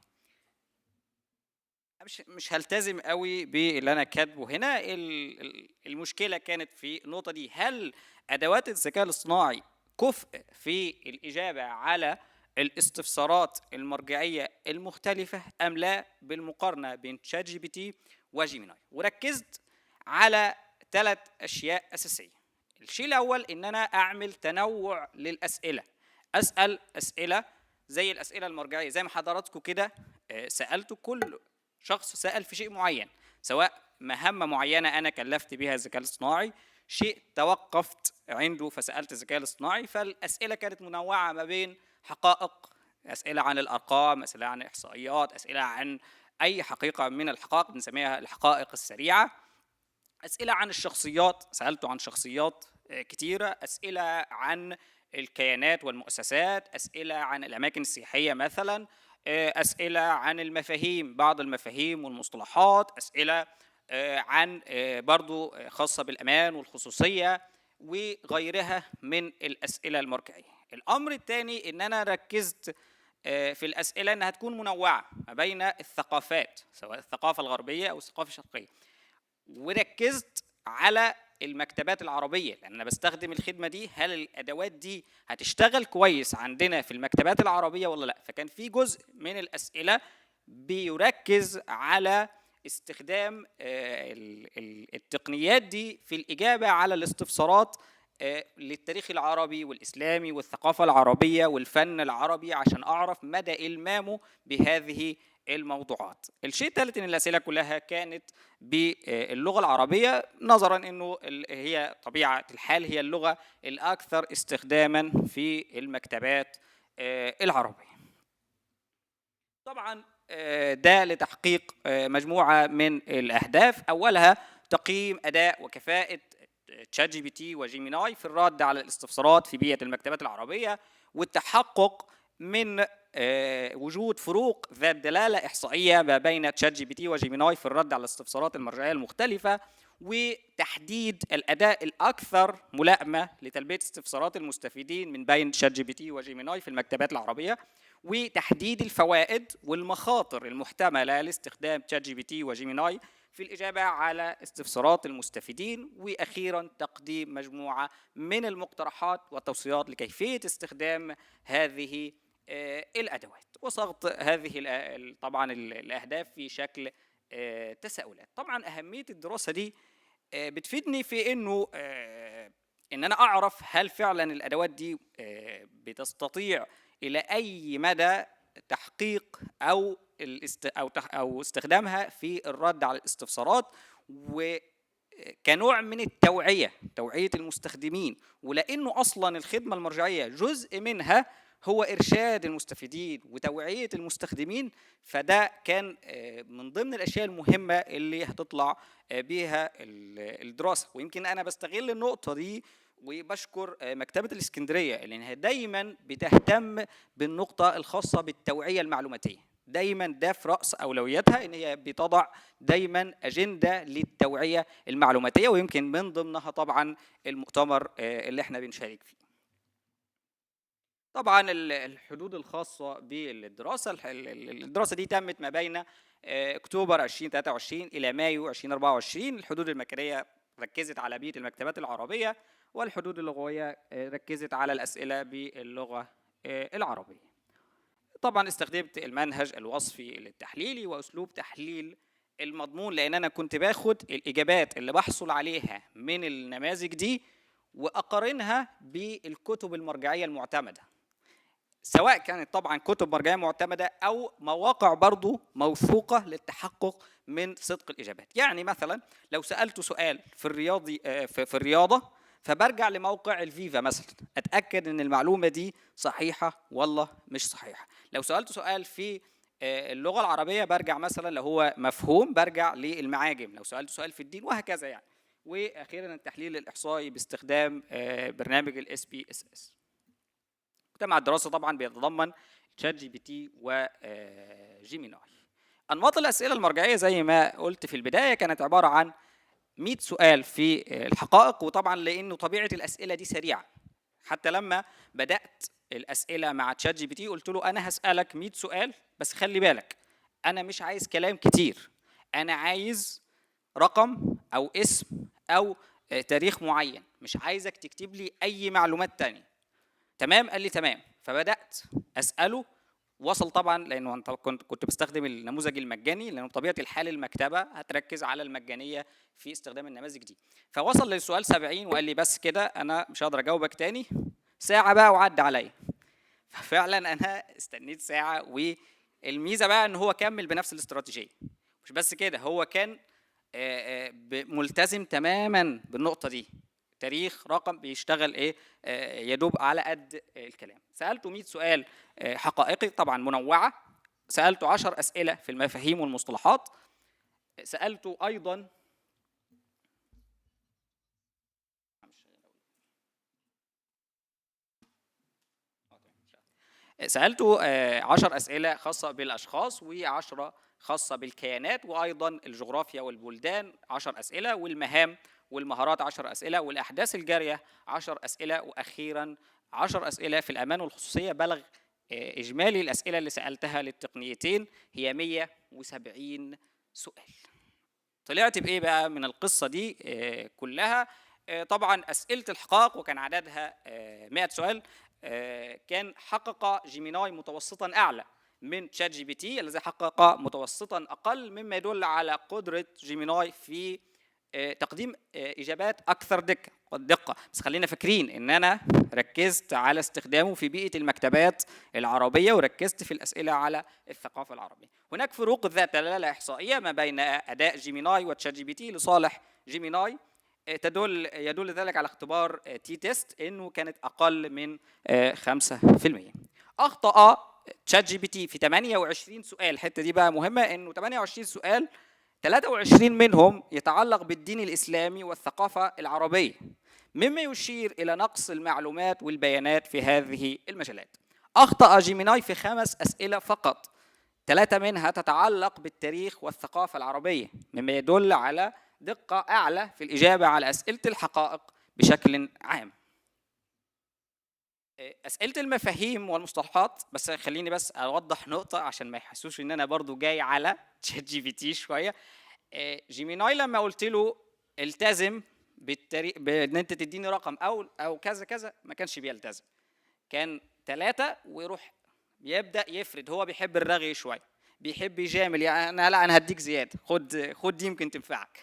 مش هلتزم قوي باللي انا كاتبه هنا. المشكله كانت في النقطه دي، هل ادوات الذكاء الاصطناعي كفء في الاجابه على الاستفسارات المرجعيه المختلفه ام لا، بالمقارنه بين تشات جي بي تي وجيميناي، وركزت على 3 أشياء أساسية. الشيء الأول إن أنا أعمل تنوع للأسئلة، أسأل أسئلة زي الأسئلة المرجعية، زي ما حضراتكم كده سألتوا كل شخص سأل في شيء معين، سواء مهمة معينة أنا كلفت بها الذكاء الاصطناعي، شيء توقفت عنده فسألت الذكاء الاصطناعي. فالأسئلة كانت منوعة ما بين حقائق، أسئلة عن الأرقام، أسئلة عن الإحصائيات، أسئلة عن أي حقيقة من الحقائق بنسميها الحقائق السريعة، أسئلة عن الشخصيات، سألته عن شخصيات كتيرة، أسئلة عن الكيانات والمؤسسات، أسئلة عن الأماكن السياحية مثلا، أسئلة عن المفاهيم، بعض المفاهيم والمصطلحات، أسئلة عن برضو خاصة بالأمان والخصوصية وغيرها من الأسئلة المرجعية. الأمر الثاني إن أنا ركزت في الأسئلة إنها تكون منوعة ما بين الثقافات، سواء الثقافة الغربية أو الثقافة الشرقية، وركزت على المكتبات العربية، لأن أنا بستخدم الخدمة دي، هل الأدوات دي هتشتغل كويس عندنا في المكتبات العربية ولا لا؟ فكان في جزء من الأسئلة بيركز على استخدام التقنيات دي في الإجابة على الاستفسارات للتاريخ العربي والإسلامي والثقافة العربية والفن العربي، عشان أعرف مدى إلمامه بهذه الموضوعات. الشيء الثالث ان الاسئله كلها كانت باللغه العربيه، نظرا انه هي طبيعه الحال هي اللغه الاكثر استخداما في المكتبات العربيه. طبعا ده لتحقيق مجموعه من الاهداف، اولها تقييم اداء وكفاءه تشات جي بي تي وجيميناي في الرد على الاستفسارات في بيئه المكتبات العربيه، والتحقق من وجود فروق ذات دلالة إحصائية ما بين تشات جي بي تي وجيميناي في الرد على الاستفسارات المرجعية المختلفة، وتحديد الأداء الأكثر ملائمة لتلبية استفسارات المستفيدين من بين تشات جي بي تي وجيميناي في المكتبات العربية، وتحديد الفوائد والمخاطر المحتملة لاستخدام تشات جي بي تي وجيميناي في الإجابة على استفسارات المستفيدين، وأخيراً تقديم مجموعة من المقترحات والتوصيات لكيفية استخدام هذه الأدوات، وصغت هذه طبعاً الأهداف في شكل تساؤلات. طبعاً أهمية الدراسة دي بتفيدني في إنه إن أنا أعرف هل فعلاً الأدوات دي بتستطيع إلى أي مدى تحقيق أو استخدامها في الرد على الاستفسارات، وكنوع من توعية المستخدمين، ولأنه أصلاً الخدمة المرجعية جزء منها هو إرشاد المستفيدين وتوعية المستخدمين، فده كان من ضمن الأشياء المهمة اللي هتطلع بيها الدراسة. ويمكن أنا بستغل النقطة دي وبشكر مكتبة الإسكندرية لأنها دايماً بتهتم بالنقطة الخاصة بالتوعية المعلوماتية، دايماً ده في رأس أولوياتها، إن هي بتضع دايماً أجندة للتوعية المعلوماتية، ويمكن من ضمنها طبعاً المؤتمر اللي احنا بنشارك فيه. طبعاً الحدود الخاصة بالدراسة، الدراسة دي تمت ما بين أكتوبر 2023 إلى مايو 2024. الحدود المكانية ركزت على بيئة المكتبات العربية، والحدود اللغوية ركزت على الأسئلة باللغة العربية. طبعاً استخدمت المنهج الوصفي التحليلي وأسلوب تحليل المضمون، لأن أنا كنت باخد الإجابات اللي بحصل عليها من النماذج دي وأقارنها بالكتب المرجعية المعتمدة، سواء كانت طبعاً كتب مرجعية معتمدة أو مواقع برضو موثوقة للتحقق من صدق الإجابات. يعني مثلاً لو سألت سؤال في الرياضة، فبرجع لموقع الفيفا مثلاً أتأكد إن المعلومة دي صحيحة والله مش صحيحة. لو سألت سؤال في اللغة العربية برجع مثلاً لو هو مفهوم برجع للمعاجم، لو سألت سؤال في الدين، وهكذا يعني. وأخيراً التحليل الإحصائي باستخدام برنامج SPSS. مجتمع الدراسة طبعاً بيتضمن تشات جي بي تي وجيميناي. أنماط الأسئلة المرجعية زي ما قلت في البداية كانت عبارة عن 100 سؤال في الحقائق، وطبعاً لأنه طبيعة الأسئلة دي سريعة، حتى لما بدأت الأسئلة مع تشات جي بي تي قلت له أنا هسألك 100 سؤال، بس خلي بالك أنا مش عايز كلام كتير، أنا عايز رقم أو اسم أو تاريخ معين، مش عايزك تكتب لي أي معلومات تانية. تمام؟ قال لي تمام. فبدأت أسأله وصل طبعا لانه انت كنت بستخدم النموذج المجاني، لانه بطبيعه الحال المكتبه هتركز على المجانيه في استخدام النماذج دي. فوصل للسؤال 70 وقال لي بس كده انا مش هقدر اجاوبك تاني، ساعه بقى وعدى عليا. ففعلا انا استنيت ساعه، والميزه بقى ان هو كمل بنفس الاستراتيجيه. مش بس كده، هو كان ملتزم تماما بالنقطه دي، تاريخ رقم بيشتغل ايه يدوب على قد الكلام. سالته 100 سؤال حقائقي طبعا منوعه، سالته 10 اسئله في المفاهيم والمصطلحات، سالته ايضا سالته 10 اسئله خاصه بالاشخاص، و10 خاصه بالكيانات، وايضا الجغرافيا والبلدان 10 اسئله، والمهام والمهارات 10 اسئله، والاحداث الجاريه 10 اسئله، واخيرا 10 اسئله في الامان والخصوصيه. بلغ اجمالي الاسئله اللي سالتها للتقنيتين هي 170 سؤال. طلعت بايه بقى من القصه دي كلها؟ طبعا اسئله الحقائق وكان عددها 100 سؤال، كان حقق جيميناي متوسطا اعلى من تشات جي بي تي الذي حقق متوسطا اقل، مما يدل على قدره جيميناي في تقديم اجابات اكثر دقه. بس خلينا فاكرين ان انا ركزت على استخدامه في بيئه المكتبات العربيه، وركزت في الاسئله على الثقافه العربيه. هناك فروق ذات دلاله احصائيه ما بين اداء جيميناي وتشات جي بي تي. لصالح جيميناي يدل ذلك على اختبار تي تيست انه كانت اقل من 5%. اخطا تشات جي بي تي في 28 سؤال. الحته دي بقى مهمه، انه 28 سؤال 23 منهم يتعلق بالدين الاسلامي والثقافه العربيه، مما يشير الى نقص المعلومات والبيانات في هذه المجالات. اخطا جيميناي في 5 اسئله فقط، 3 منها تتعلق بالتاريخ والثقافه العربيه، مما يدل على دقة أعلى في الإجابة على أسئلة الحقائق بشكل عام. أسئلة المفاهيم والمصطلحات، بس خليني بس أوضح نقطة عشان ما يحسوش إن أنا برضو جاي على تشات جي بي تي شوية. جيميناي لما قلت له التزم بالتاريخ بإن أنت تديني رقم أو كذا كذا، ما كانش بيلتزم. كان 3 ويروح يبدأ يفرد. هو بيحب الرغي شوية، بيحب يجامل، يعني أنا هديك زيادة، خد دي يمكن تنفعك.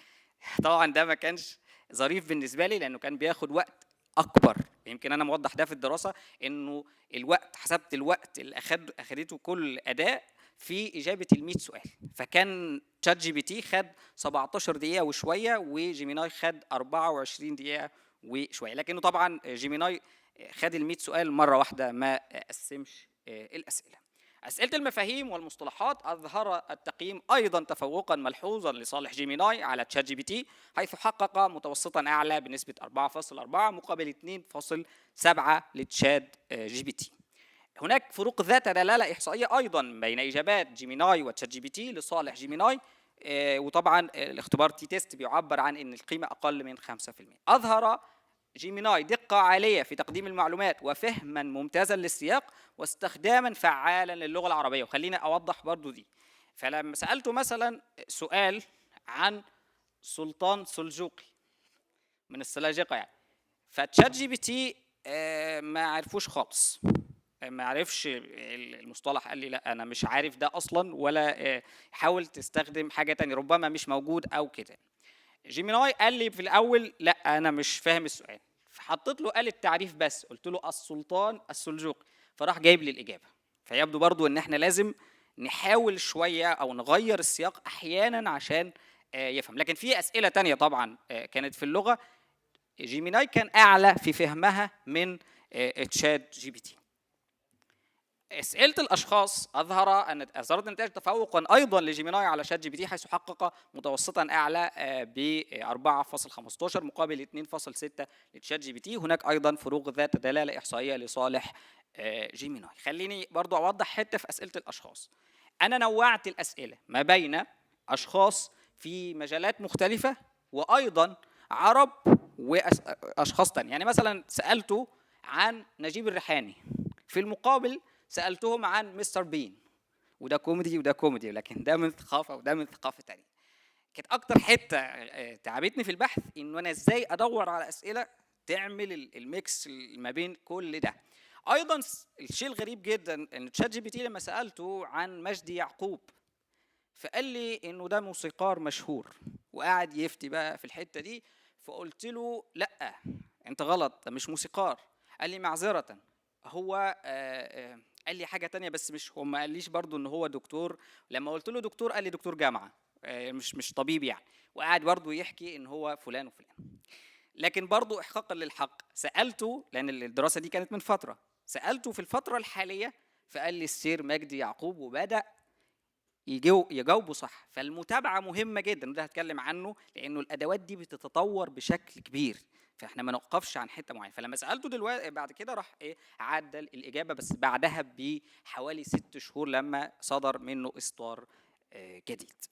طبعا ده ما كانش ظريف بالنسبه لي، لانه كان بياخد وقت اكبر. يمكن انا موضح ده في الدراسه، انه الوقت، حسبت الوقت اللي اخدته كل اداء في اجابه ال100 سؤال. فكان تشات جي بي تي خد 17 دقيقه وشويه، وجيميناي خد 24 دقيقه وشويه. لكنه طبعا جيميناي خد ال100 سؤال مره واحده، ما قسمش الاسئله. أسئلة المفاهيم والمصطلحات أظهر التقييم أيضا تفوقا ملحوظا لصالح جيميناي على تشات جي بي تي، حيث حقق متوسطا أعلى بنسبة 4.4 مقابل 2.7 لتشات جي بي تي. هناك فروق ذات دلالة إحصائية أيضا بين إجابات جيميناي وتشات جي بي تي. لصالح جيميناي وطبعا الاختبار تي تيست بيعبر عن أن القيمة أقل من 5%. أظهر جيميناي دقة عالية في تقديم المعلومات، وفهما ممتازا للسياق، واستخداما فعالا للغة العربية. وخلينا أوضح برضو دي. فلما سألته مثلا سؤال عن سلطان سلجوقي من السلاجقة يعني، فتشات جي بي تي ما عرفوش خالص، ما عرفش المصطلح. قال لي لا انا مش عارف ده اصلا، ولا حاول تستخدم حاجة تانية ربما مش موجود او كده. جيميناي قال لي في الاول لا انا مش فاهم السؤال، فحطيت له قال التعريف بس، قلت له السلطان السلجوقي، فراح جايب لي الاجابه. فيبدو برضو ان احنا لازم نحاول شويه او نغير السياق احيانا عشان يفهم. لكن في اسئله تانية طبعا كانت في اللغه، جيميناي كان اعلى في فهمها من تشات جي بي تي. أسئلة الأشخاص أظهرت نتائج تفوقا أيضا لجيميناي على شات جي بي تي، حيث حقق متوسطا أعلى ب 4.15 مقابل 2.6 لتشات جي بي تي. هناك أيضا فروق ذات دلالة إحصائية لصالح جيميناي. خليني برضو أوضح حتة في أسئلة الأشخاص. أنا نوعت الأسئلة ما بين أشخاص في مجالات مختلفة، وأيضا عرب وأشخاص تانية. يعني مثلا سألته عن نجيب الريحاني، في المقابل سألتهم عن مستر بين، وده كوميدي وده كوميدي، لكن ده من ثقافة وده من ثقافة تانية. كانت أكتر حتة تعبتني في البحث إنه أنا إزاي أدور على أسئلة تعمل الميكس ما بين كل ده. ايضا الشيء الغريب جدا ان تشات جي بي تي لما سالته عن مجدي يعقوب فقال لي انه ده موسيقار مشهور، وقعد يفتي بقى في الحته دي. فقلت له لا انت غلط، ده مش موسيقار. قال لي معذره، هو قال لي حاجه تانية بس مش هو، ما قاليش برضو ان هو دكتور. لما قلت له دكتور قال لي دكتور جامعه، مش طبيب يعني. وقعد برضو يحكي ان هو فلان وفلان. لكن برضو احقاقا للحق سالته، لان الدراسه دي كانت من فتره، سالته في الفتره الحاليه فقال لي السير مجدي يعقوب، وبدا يجاوبوا صح. فالمتابعه مهمه جدا، وده هتكلم عنه لانه الادوات دي بتتطور بشكل كبير، فاحنا ما نوقفش عن حته معينه. فلما سالته دلوقتي بعد كده راح عدل الاجابه، بس بعدها بحوالي 6 شهور لما صدر منه اصدار جديد.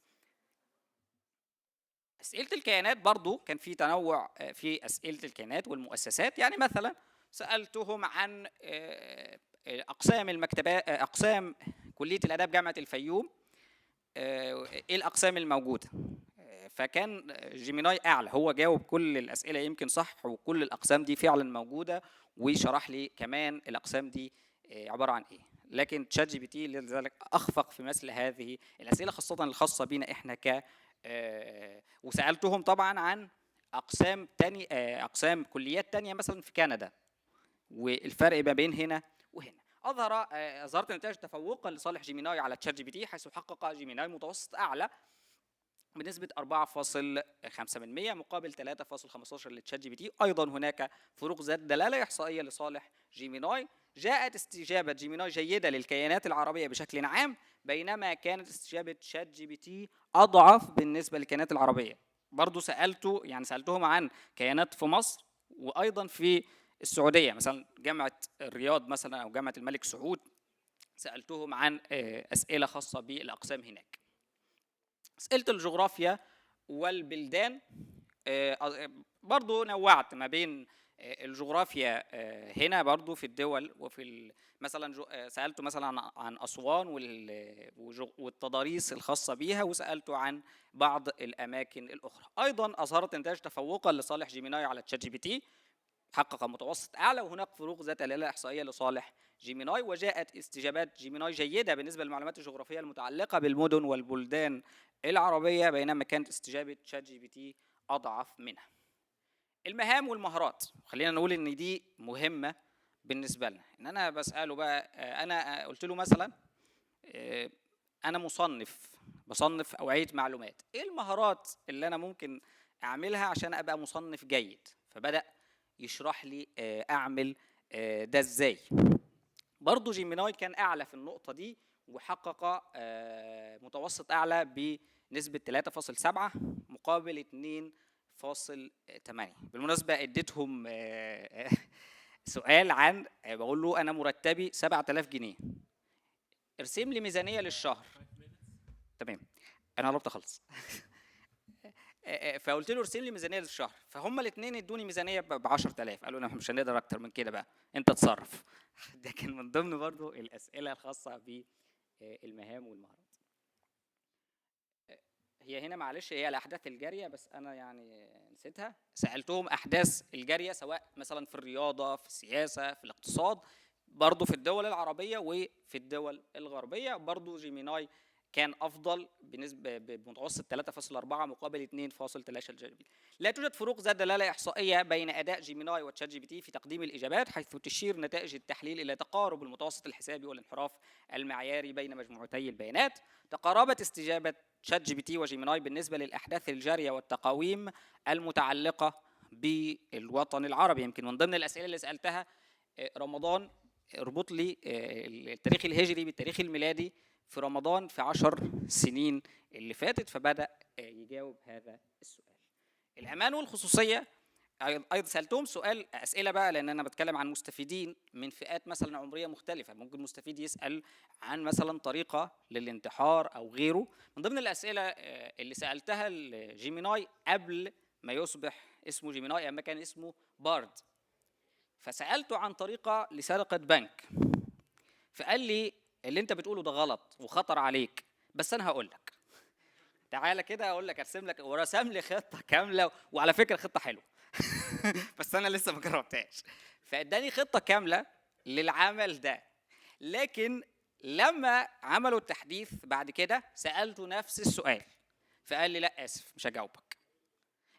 اسئله الكيانات برضو كان في تنوع في اسئله الكيانات والمؤسسات. يعني مثلا سالتهم عن اقسام المكتبات، اقسام كليه الاداب جامعه الفيوم، ايه الاقسام الموجوده. فكان جيميناي اعلى، هو جاوب كل الاسئله يمكن صح، وكل الاقسام دي فعلا موجوده، وشرح لي كمان الاقسام دي عباره عن ايه. لكن تشات جي بي تي لذلك اخفق في مثل هذه الاسئله، خاصه الخاصه بينا احنا ك وسالتهم طبعا عن اقسام تاني، اقسام كليات تانية مثلا في كندا، والفرق ما بين هنا وهنا. اظهرت نتائج تفوقا لصالح جيميناي على تشات جي بي تي، حيث حقق جيميناي متوسط اعلى بنسبة 4.5% مقابل 3.15 لتشات جي بي تي. أيضا هناك فروق ذات دلالة إحصائية لصالح جيميناي. جاءت استجابة جيميناي جيدة للكيانات العربية بشكل عام، بينما كانت استجابة تشات جي بي تي أضعف بالنسبة للكيانات العربية. برضو سألتهم عن كيانات في مصر وأيضا في السعودية، مثلا جامعة الرياض مثلا أو جامعة الملك سعود، سألتهم عن أسئلة خاصة بالأقسام هناك. أسئلة الجغرافيا والبلدان برضو نوعت ما بين الجغرافيا هنا برضو في الدول، وفي مثلا سألته مثلا عن أسوان والتضاريس الخاصة بيها، وسألته عن بعض الأماكن الأخرى. أيضا أظهرت نتائج تفوقا لصالح جيميناي على تشات جي بي تي، حقق متوسط أعلى، وهناك فروق ذات دلالة إحصائية لصالح جيميناي. وجاءت استجابات جيميناي جيدة بالنسبة للمعلومات الجغرافية المتعلقة بالمدن والبلدان العربية، بينما كانت استجابة تشات جي بي تي أضعف منها. المهام والمهارات، خلينا نقول إن دي مهمة بالنسبة لنا. إن أنا بسأله بقى، أنا قلت له مثلا أنا بصنف أوعية معلومات، إيه المهارات اللي أنا ممكن أعملها عشان أبقى مصنف جيد؟ فبدأ يشرح لي أعمل ده إزاي. برضو جيميناي كان أعلى في النقطة دي، وحقق متوسط أعلى بنسبة 3.7 مقابل 2.8. بالمناسبة اديتهم سؤال عن، بقول له أنا مرتبي 7000 جنيه، ارسم لي ميزانية للشهر. تمام، أنا قربت أخلص. فقلت له ارسم لي ميزانيه للشهر، فهم الاثنين ادوني ميزانيه ب 10000. قالوا انا مش هنقدر اكتر من كده، بقى انت اتصرف. ده كان من ضمن برضو الاسئله الخاصه بالمهام والمهارات. هي هنا معلش هي الاحداث الجاريه، بس انا يعني نسيتها. سالتهم احداث الجاريه سواء مثلا في الرياضه، في السياسه، في الاقتصاد، برضو في الدول العربيه وفي الدول الغربيه. برضو جيميناي كان افضل بنسبه بمتوسط 3.4 مقابل 2.3. لا توجد فروق ذات دلاله احصائيه بين اداء جيميناي وتشات جي بي تي في تقديم الاجابات، حيث تشير نتائج التحليل الى تقارب المتوسط الحسابي والانحراف المعياري بين مجموعتي البيانات. تقاربت استجابه تشات جي بي تي وجيميناي بالنسبه للاحداث الجاريه والتقاويم المتعلقه بالوطن العربي. يمكن من ضمن الاسئله اللي سالتها رمضان، اربط لي التاريخ الهجري بالتاريخ الميلادي في رمضان في 10 سنين اللي فاتت، فبدأ يجاوب هذا السؤال. الأمان والخصوصية أيضا سألتهم أسئلة بقى، لأن أنا بتكلم عن مستفيدين من فئات مثلا عمرية مختلفة. ممكن مستفيد يسأل عن مثلا طريقة للانتحار أو غيره. من ضمن الأسئلة اللي سألتها لجيميناي قبل ما يصبح اسمه جيميناي، أما كان اسمه بارد، فسألته عن طريقة لسرقة بنك، فقال لي اللي انت بتقوله ده غلط وخطر عليك، بس انا هقول لك تعالى كده اقول لك ارسم لك، ورسم لي خطه كامله. وعلى فكره خطه حلوه بس انا لسه ما جربتهاش. فاداني خطه كامله للعمل ده. لكن لما عملوا التحديث بعد كده سألته نفس السؤال فقال لي لا آسف مش هجاوبك.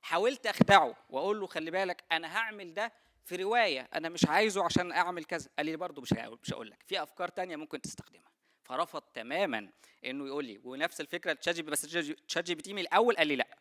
حاولت أخدعه وأقول له خلي بالك أنا هعمل ده في رواية أنا مش عايزه عشان أعمل كذا. قال لي برضه مش هقول لك، في أفكار تانية ممكن تستخدمها. فرفض تماما إنه يقول لي. ونفس الفكرة بس تشات جي بي تي من الأول قال لي لا.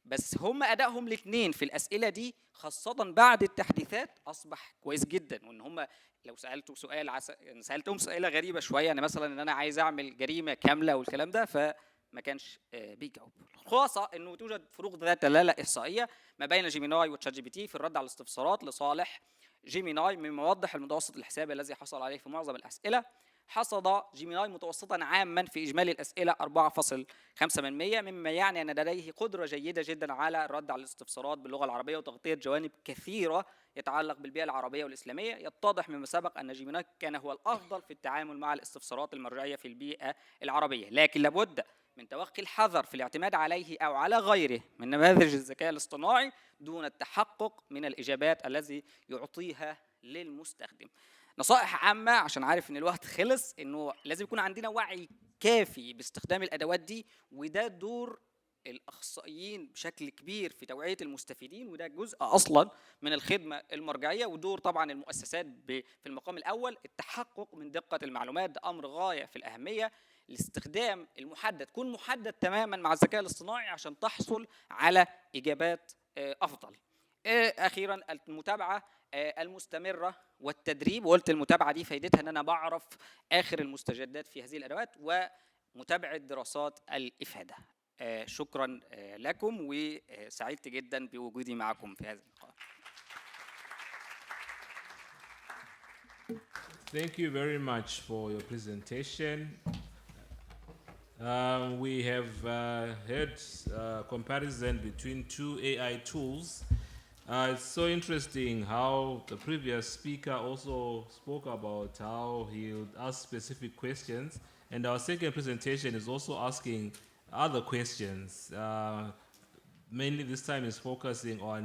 بس هم أدائهم الاثنين في الأسئلة دي خاصة بعد التحديثات أصبح كويس جدا. وإن هم لو سألته سؤال يعني سألتهم أسئلة غريبة شوية، يعني مثلا إن أنا عايز أعمل جريمة كاملة والكلام ده، فما كانش بيجاوب. الخلاصة إنه توجد فروق ذات دلالة إحصائية ما بين جيميناي وتشات جي بي تي في الرد على الاستفسارات لصالح جيميناي، مما يوضح المتوسط الحسابي الذي حصل عليه في معظم الأسئلة. حصد جيميناي متوسطا عاما في إجمالي الأسئلة 4.5%، مما يعني أن لديه قدرة جيدة جدا على الرد على الاستفسارات باللغة العربية وتغطية جوانب كثيرة يتعلق بالبيئة العربية والإسلامية. يتضح مما سبق أن جيميناي كان هو الأفضل في التعامل مع الاستفسارات المرجعية في البيئة العربية، لكن لابد من توخي الحذر في الاعتماد عليه أو على غيره من نماذج الذكاء الاصطناعي دون التحقق من الإجابات التي يعطيها للمستخدم. نصائح عامة عشان عارف ان الوقت خلص، انه لازم يكون عندنا وعي كافي باستخدام الادوات دي، وده دور الاخصائيين بشكل كبير في توعية المستفيدين، وده جزء اصلا من الخدمة المرجعية. ودور طبعا المؤسسات في المقام الاول التحقق من دقة المعلومات، ده امر غاية في الاهمية. الاستخدام المحدد، كون محدد تماما مع الذكاء الاصطناعي عشان تحصل على اجابات افضل. اخيرا المتابعة المستمرة والتدريب، وقلت المتابعة دي فايدتها ان انا بعرف اخر المستجدات في هذه الادوات ومتابعة دراسات الافادة. شكرا لكم وسعدت جدا بوجودي معكم في هذا اللقاء. Thank you very much for your presentation. We have heard comparison between two AI tools. It's so interesting how the previous speaker also spoke about how he would ask specific questions, and our second presentation is also asking other questions. Mainly this time is focusing on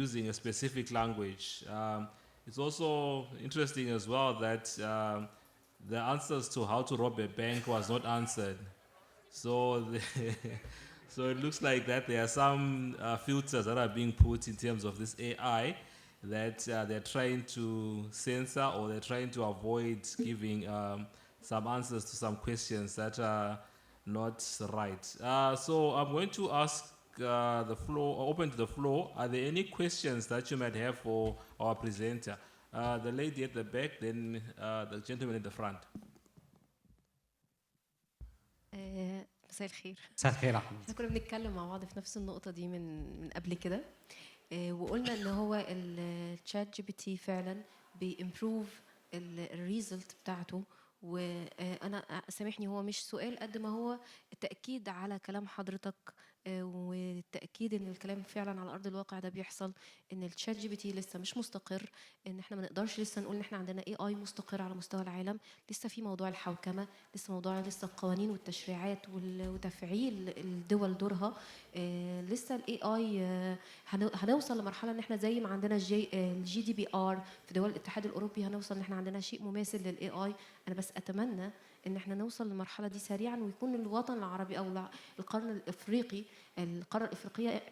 using a specific language. It's also interesting as well that the answers to how to rob a bank was not answered. So so it looks like that there are some filters that are being put in terms of this AI that they're trying to censor, or they're trying to avoid giving some answers to some questions that are not right. So I'm going to ask the floor, open to the floor. Are there any questions that you might have for our presenter? The lady at the back, then the gentleman in the front. مساء الخير. مساء الخير يا حبيبي. احنا كنا بنتكلم مع بعض في نفس النقطة دي من قبل كده، وقلنا ان هو الشات جي بي تي فعلا بيمبروف الريزلت بتاعته. وانا سامحني، هو مش سؤال قد ما هو التأكيد على كلام حضرتك، والتأكيد ان الكلام فعلا على ارض الواقع ده بيحصل، ان الشات جي بي تي لسه مش مستقر، ان احنا ما نقدرش لسه نقول ان احنا عندنا اي اي مستقر على مستوى العالم. لسه في موضوع الحوكمه، لسه موضوع القوانين والتشريعات وتفعيل الدول دورها. لسه الاي اي هنوصل لمرحله ان احنا زي ما عندنا الجي دي بي ار في دول الاتحاد الاوروبي، هنوصل ان احنا عندنا شيء مماثل للاي اي. انا بس اتمنى ان احنا نوصل للمرحله دي سريعا، ويكون الوطن العربي او القاره الافريقيه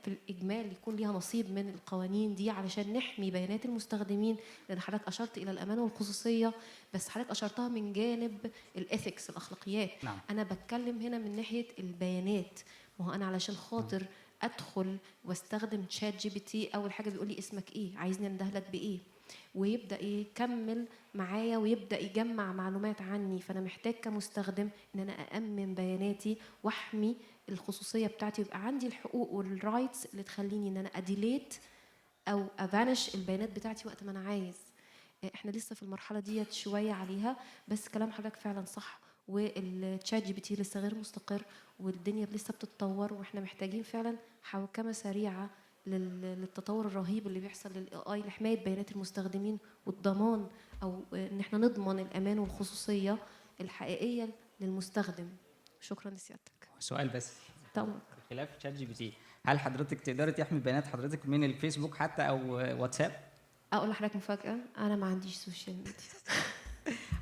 في الاجمال يكون ليها نصيب من القوانين دي، علشان نحمي بيانات المستخدمين. لان حضرتك اشرت الى الامان والخصوصيه، بس حضرتك اشرتها من جانب الاثكس، الاخلاقيات. نعم. انا بتكلم هنا من ناحيه البيانات. ما هو انا علشان خاطر ادخل واستخدم تشات جي بي تي، اول حاجه بيقول لي اسمك ايه، عايزني اندهلك بايه، ويبدا يكمل معايا ويبدا يجمع معلومات عني. فانا محتاج كمستخدم ان انا أأمن بياناتي واحمي الخصوصيه بتاعتي، ويبقى عندي الحقوق والرايتس اللي تخليني ان انا اديليت او افانش البيانات بتاعتي وقت ما انا عايز. احنا لسه في المرحله ديت شويه عليها، بس كلام حضرتك فعلا صح. والتشات جي بي تي لسه غير مستقر، والدنيا لسه بتتطور، واحنا محتاجين فعلا حوكمه سريعه للتطور الرهيب اللي بيحصل للاي اي لحمايه بيانات المستخدمين، والضمان او ان احنا نضمن الامان والخصوصيه الحقيقيه للمستخدم. شكرا لسيادتك. سؤال بس طبعا. خلاف شات جي بي تي، هل حضرتك تقدري تحمي بيانات حضرتك من الفيسبوك حتى او واتساب؟ اقول لحضرتك مفاجاه، انا ما عنديش سوشيال ميديا.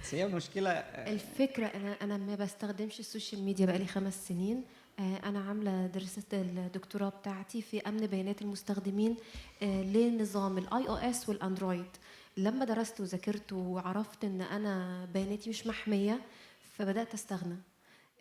بس هي المشكله الفكره انا ما بستخدمش السوشيال ميديا بقالي 5 سنين. انا عامله دراسه الدكتوراه بتاعتي في امن بيانات المستخدمين لنظام الاي او اس والاندرويد. لما درست وذاكرت وعرفت ان انا بياناتي مش محميه فبدات استغنى.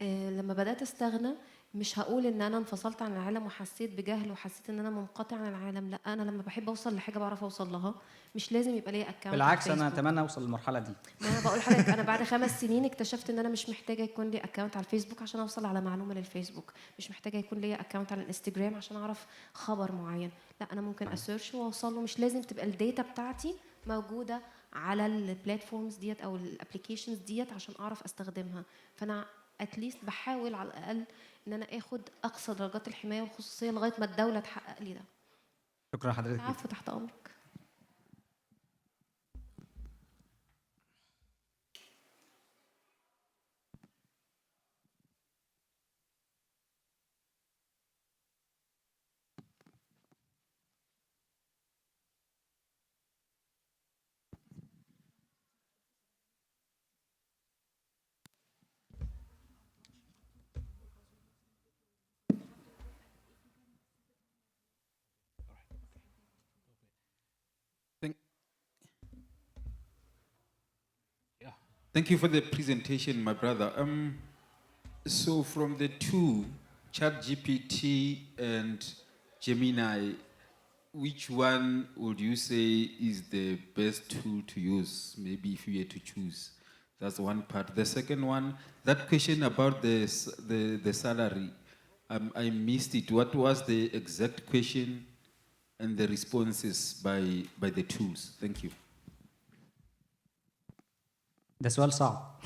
لما بدات استغنى مش هقول ان انا انفصلت عن العالم وحسيت بجهل وحسيت ان انا منقطع عن العالم، لا، انا لما بحب اوصل لحاجه بعرف اوصل لها، مش لازم يبقى ليا اكونت. بالعكس انا اتمنى اوصل للمرحله دي. ما انا بقول لحضرتك انا بعد 5 سنين اكتشفت ان انا مش محتاجه يكون لي اكونت على الفيسبوك عشان اوصل على معلومه للفيسبوك، مش محتاجه يكون لي اكونت على الانستجرام عشان اعرف خبر معين، لا انا ممكن اسيرش واوصل له، مش لازم تبقى الداتا بتاعتي موجوده على البلاتفورمز ديت او الابلكيشنز ديت عشان اعرف استخدمها. فانا اتليست بحاول على الاقل ان انا اخد اقصى درجات الحمايه والخصوصيه لغايه ما الدوله تحقق لي ده. شكرا حضرتك. عفوا، تحت امرك. Thank you for the presentation, my brother. So from the two, ChatGPT and Gemini, which one would you say is the best tool to use? Maybe if you were to choose. That's one part. The second one, that question about the salary, I missed it. What was the exact question and the responses by the tools? Thank you. ده سؤال صعب.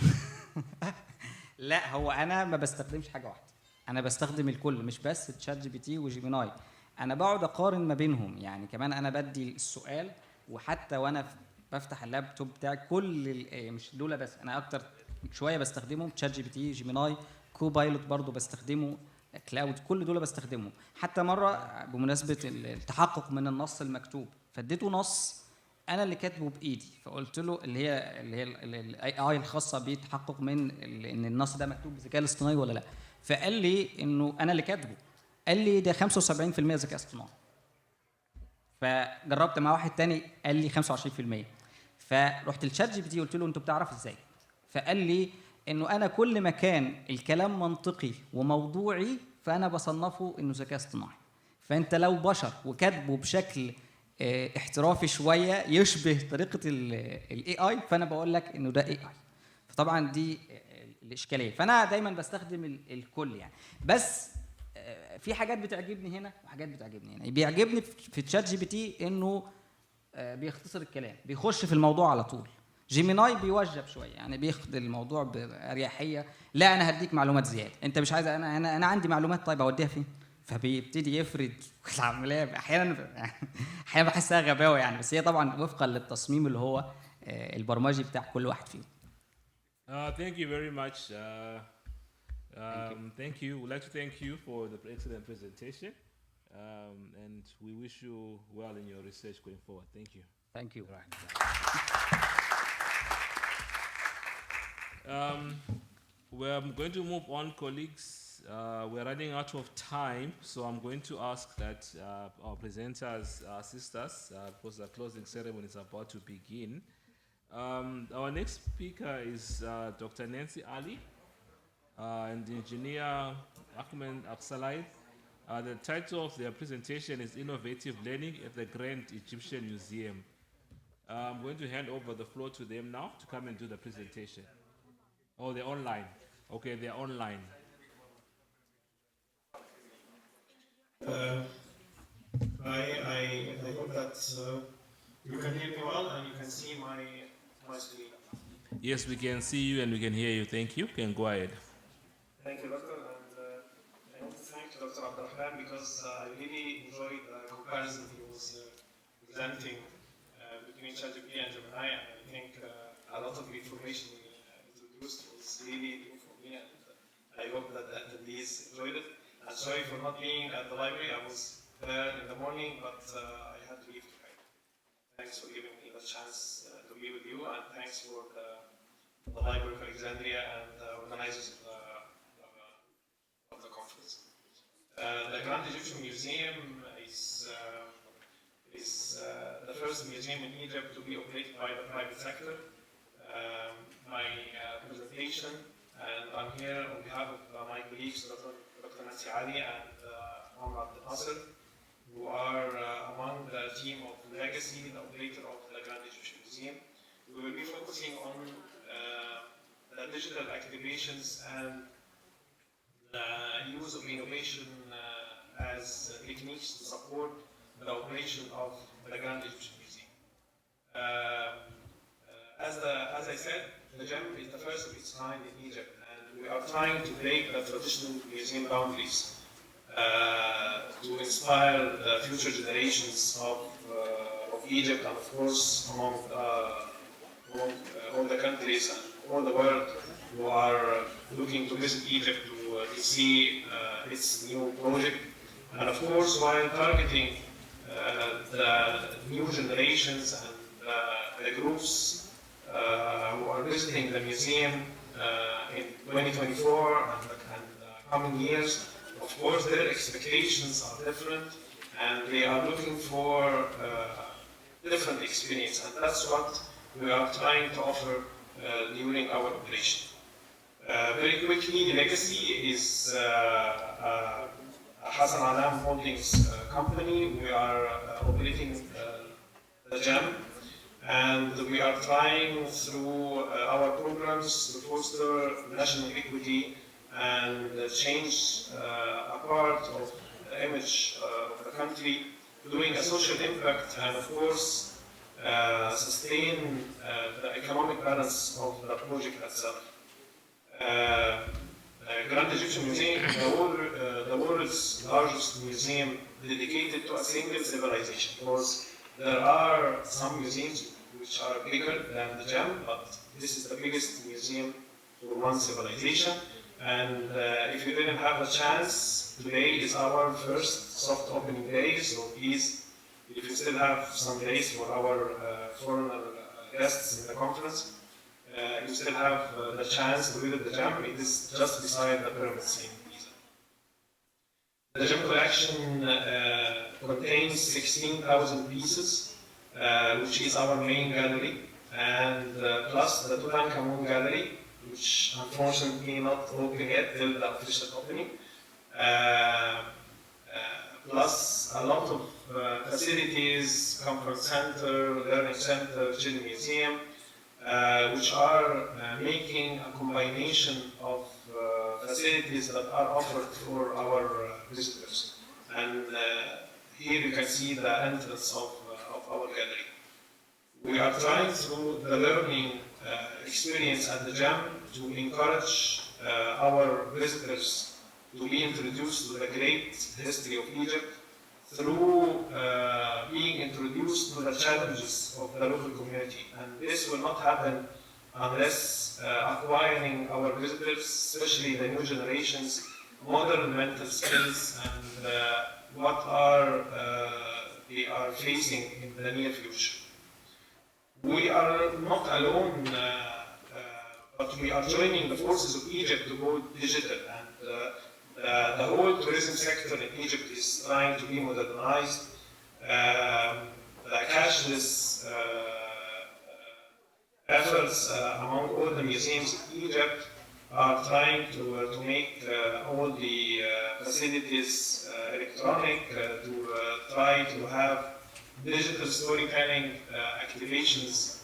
لا هو انا ما بستخدمش حاجه واحده، انا بستخدم الكل، مش بس تشات جي بي تي وجيميناي، انا بقعد اقارن ما بينهم. يعني كمان انا بدي السؤال، وحتى وانا بفتح اللابتوب بتاعي كل مش دول بس، انا اكتر شويه بستخدمهم، تشات جي بي تي، جيميناي، كوبايلوت برضو بستخدمه، كلاود، كل دول بستخدمهم. حتى مره بمناسبه التحقق من النص المكتوب فاديته نص انا اللي كاتبه بايدي، فقلت له اللي هي الاي اي الخاصه بالتحقق من ان النص ده مكتوب بالذكاء الاصطناعي ولا لا، فقال لي انه انا اللي كاتبه، قال لي ده 75% ذكاء اصطناعي. فجربت مع واحد تاني قال لي 25%، فرحت للشات جي بي تي قلت له انتوا بتعرف ازاي؟ فقال لي انه انا كل ما كان الكلام منطقي وموضوعي فانا بصنفه انه ذكاء اصطناعي، فانت لو بشر وكاتبه بشكل احترافي شويه يشبه طريقه الاي اي فانا بقول لك انه ده اي اي. فطبعا دي الاشكاليه، فانا دايما بستخدم الكل يعني. بس في حاجات بتعجبني هنا وحاجات بتعجبني هنا. بيعجبني في تشات جي بي تي انه بيختصر الكلام، بيخش في الموضوع على طول. جيميناي بيوجب شويه، يعني بياخد الموضوع باريحيه، لا انا هديك معلومات زياده، انت مش عايز، انا عندي معلومات، طيب اوديها فين؟ فبيبتدي يفرد العمليه. احيانا بحسها غباوه يعني، بس هي طبعا وفقا للتصميم اللي هو البرمجي بتاع كل واحد فيهم. Thank you very much. Thank you. We'd like to thank you for the excellent presentation, and we wish you well in your research going forward. Thank you. Thank you. We're going to move on, colleagues. We're running out of time, so I'm going to ask that our presenters assist us because the closing ceremony is about to begin. Our next speaker is Dr. Nancy Ali and Engineer Ahmed Aksalai. The title of their presentation is Innovative Learning at the Grand Egyptian Museum. I'm going to hand over the floor to them now to come and do the presentation. Oh, they're online. Okay, they're online. I hope that you can hear me well and you can see my screen. Yes, we can see you and we can hear you. Thank you. Can go ahead. Thank you, Doctor. And I want to thank Dr. Abdurrahman because I really enjoyed the comparison he was presenting between ChatGPT and Gemini. And I think a lot of information he introduced was really new for me. And I hope that the attendees enjoyed it. And sorry for not being at the library. I was there in the morning, but I had to leave. Thanks for giving me the chance to be with you, and thanks for the Library of Alexandria and the organizers of the conference. The Grand Egyptian Museum is the first museum in Egypt to be operated by the private sector. My presentation, and I'm here on behalf of my colleagues, Dr. Nancy Ali and Muhammad Nasser, who are among the team of Legacy, the operator of the Grand Egyptian Museum. We will be focusing on the digital activations and the use of innovation as techniques to support the operation of the Grand Egyptian Museum. As I said, the GEM is the first of its kind in Egypt, and we are trying to break the traditional museum boundaries to inspire the future generations of Egypt, and of course among all the countries and all the world who are looking to visit Egypt to see its new project. And of course, while targeting the new generations and the groups who are visiting the museum in 2024 and coming years, of course their expectations are different, and they are looking for different experience, and that's what we are trying to offer during our operation. Very quickly, Legacy is a Hassan Alam Holdings company. We are operating the GEM, and we are trying through our programs to foster national equity and change a part of the image of the country, doing a social impact, and of course sustain the economic balance of the project itself. Grand Egyptian Museum, the world's largest museum dedicated to a single civilization, because there are some museums which are bigger than the GEM, but this is the biggest museum for one civilization. And if you didn't have a chance, today is our first soft opening day, so please, if you still have some days for our foreign guests in the conference, you still have the chance to visit the GEM. It is just beside the pyramids in Giza. The GEM collection contains 16,000 pieces, which is our main gallery, and plus the Tutankhamun gallery, which unfortunately not open yet till the official opening, plus a lot of facilities, conference center, learning center, children's museum, which are making a combination of facilities that are offered for our visitors. And here you can see the entrance of our gallery. We are trying through the learning experience at the GEM to encourage our visitors to be introduced to the great history of Egypt through being introduced to the challenges of the local community. And this will not happen unless acquiring our visitors, especially the new generations, modern mental skills and what they are facing in the near future. We are not alone, but we are joining the forces of Egypt to go digital, and the whole tourism sector in Egypt is trying to be modernized. The cashless efforts among all the museums in Egypt are trying to make all the facilities electronic, to try to have digital storytelling activations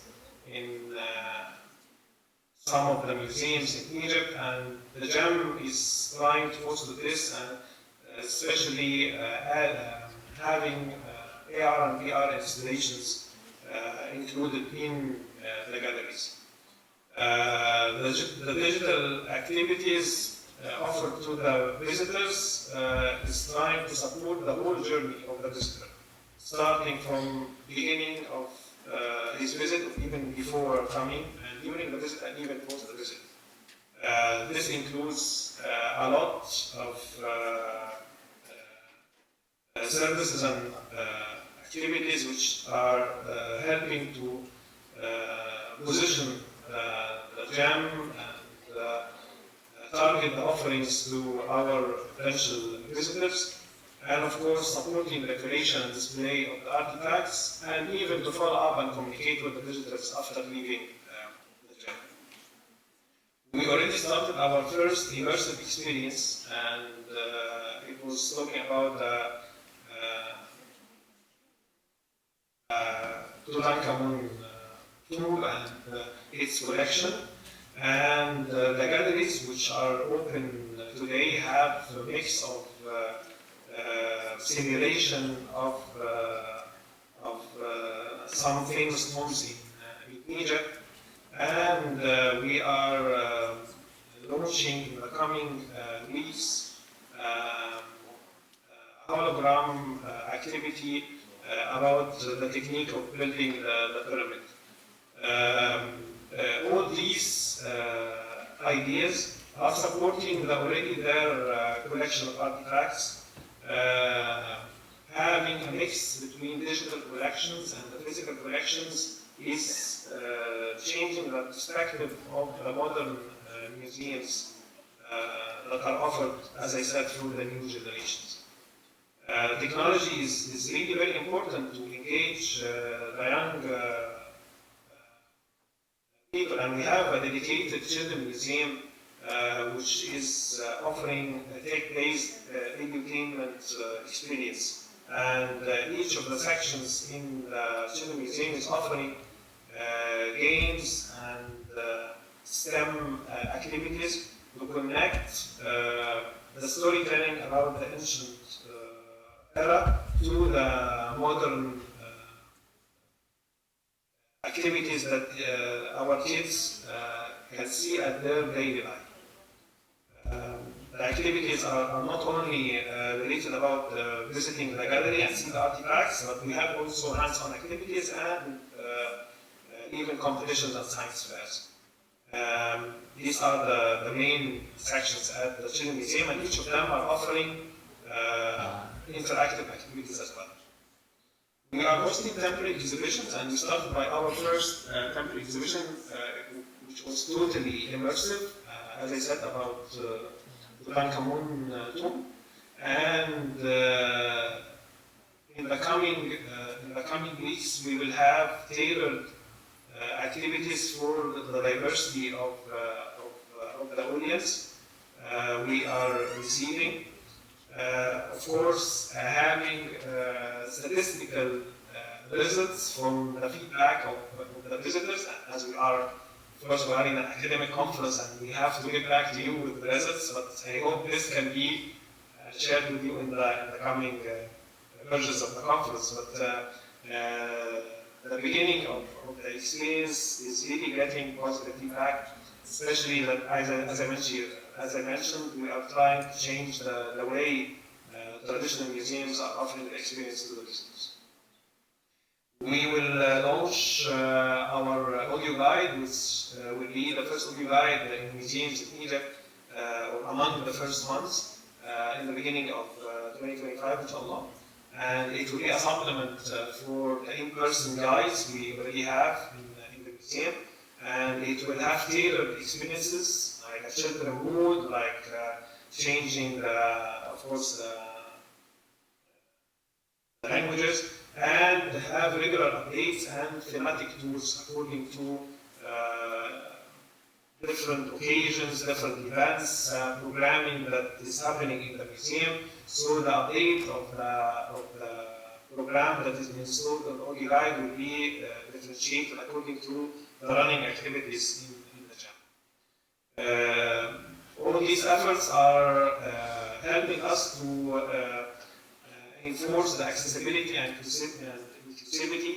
in some of the museums in Egypt, and the GEM is trying to foster this, and especially having AR and VR installations included in the galleries. The digital activities offered to the visitors is trying to support the whole journey of the visitor, starting from beginning of his visit, even before coming, and during the visit, and even post the visit. This includes a lot of services and activities which are helping to position the gem and target the offerings to our potential visitors, and of course supporting the creation and display of the artifacts, and even to follow up and communicate with the visitors after leaving the gem. We already started our first immersive experience, and it was talking about Tutankhamun tomb and its collection. And the galleries which are open today have a mix of simulation of some famous tombs in Egypt, and we are launching in the coming weeks a hologram activity about the technique of building the pyramid. All these ideas are supporting the already there collection of artifacts, having a mix between digital collections and the physical collections is changing the perspective of the modern museums that are offered, as I said, through the new generations. Technology is really very important to engage the young people, and we have a dedicated children museum which is offering a tech-based edutainment experience. And each of the sections in the children museum is offering games and STEM activities to connect the storytelling about the ancient era to the modern activities that our kids can see at their daily life. The activities are not only related about visiting the gallery and seeing the artifacts, but we have also hands-on activities and even competitions and science fairs. These are the main sections at the Children's Museum, and each of them are offering interactive activities as well. We are hosting temporary exhibitions, and we started by our first temporary exhibition, which was totally immersive, as I said, about Tutankhamun tomb. And in the coming weeks, we will have tailored activities for the diversity of the audience we are receiving. Of course, having statistical results from the feedback of the visitors, as we are, of course, we are in an academic conference and we have to get back to you with the results, but I hope this can be shared with you in the coming versions of the conference. But the beginning of the experience is really getting positive feedback, especially that, as I mentioned, we are trying to change the way traditional museums are offering the experience to the visitors. We will launch our audio guide, which will be the first audio guide in museums in Egypt, or among the first ones, in the beginning of 2025, inshallah. And it will be a supplement for the in-person guides we already have in the museum. And it will have tailored experiences, like a children's mood, like changing, of course, the languages, and have regular updates and thematic tools according to different occasions, different events, programming that is happening in the museum. So the update of the program that is installed on audio guide will be differentiated according to the running activities in the gem. All these efforts are helping us to enforce the accessibility and inclusivity,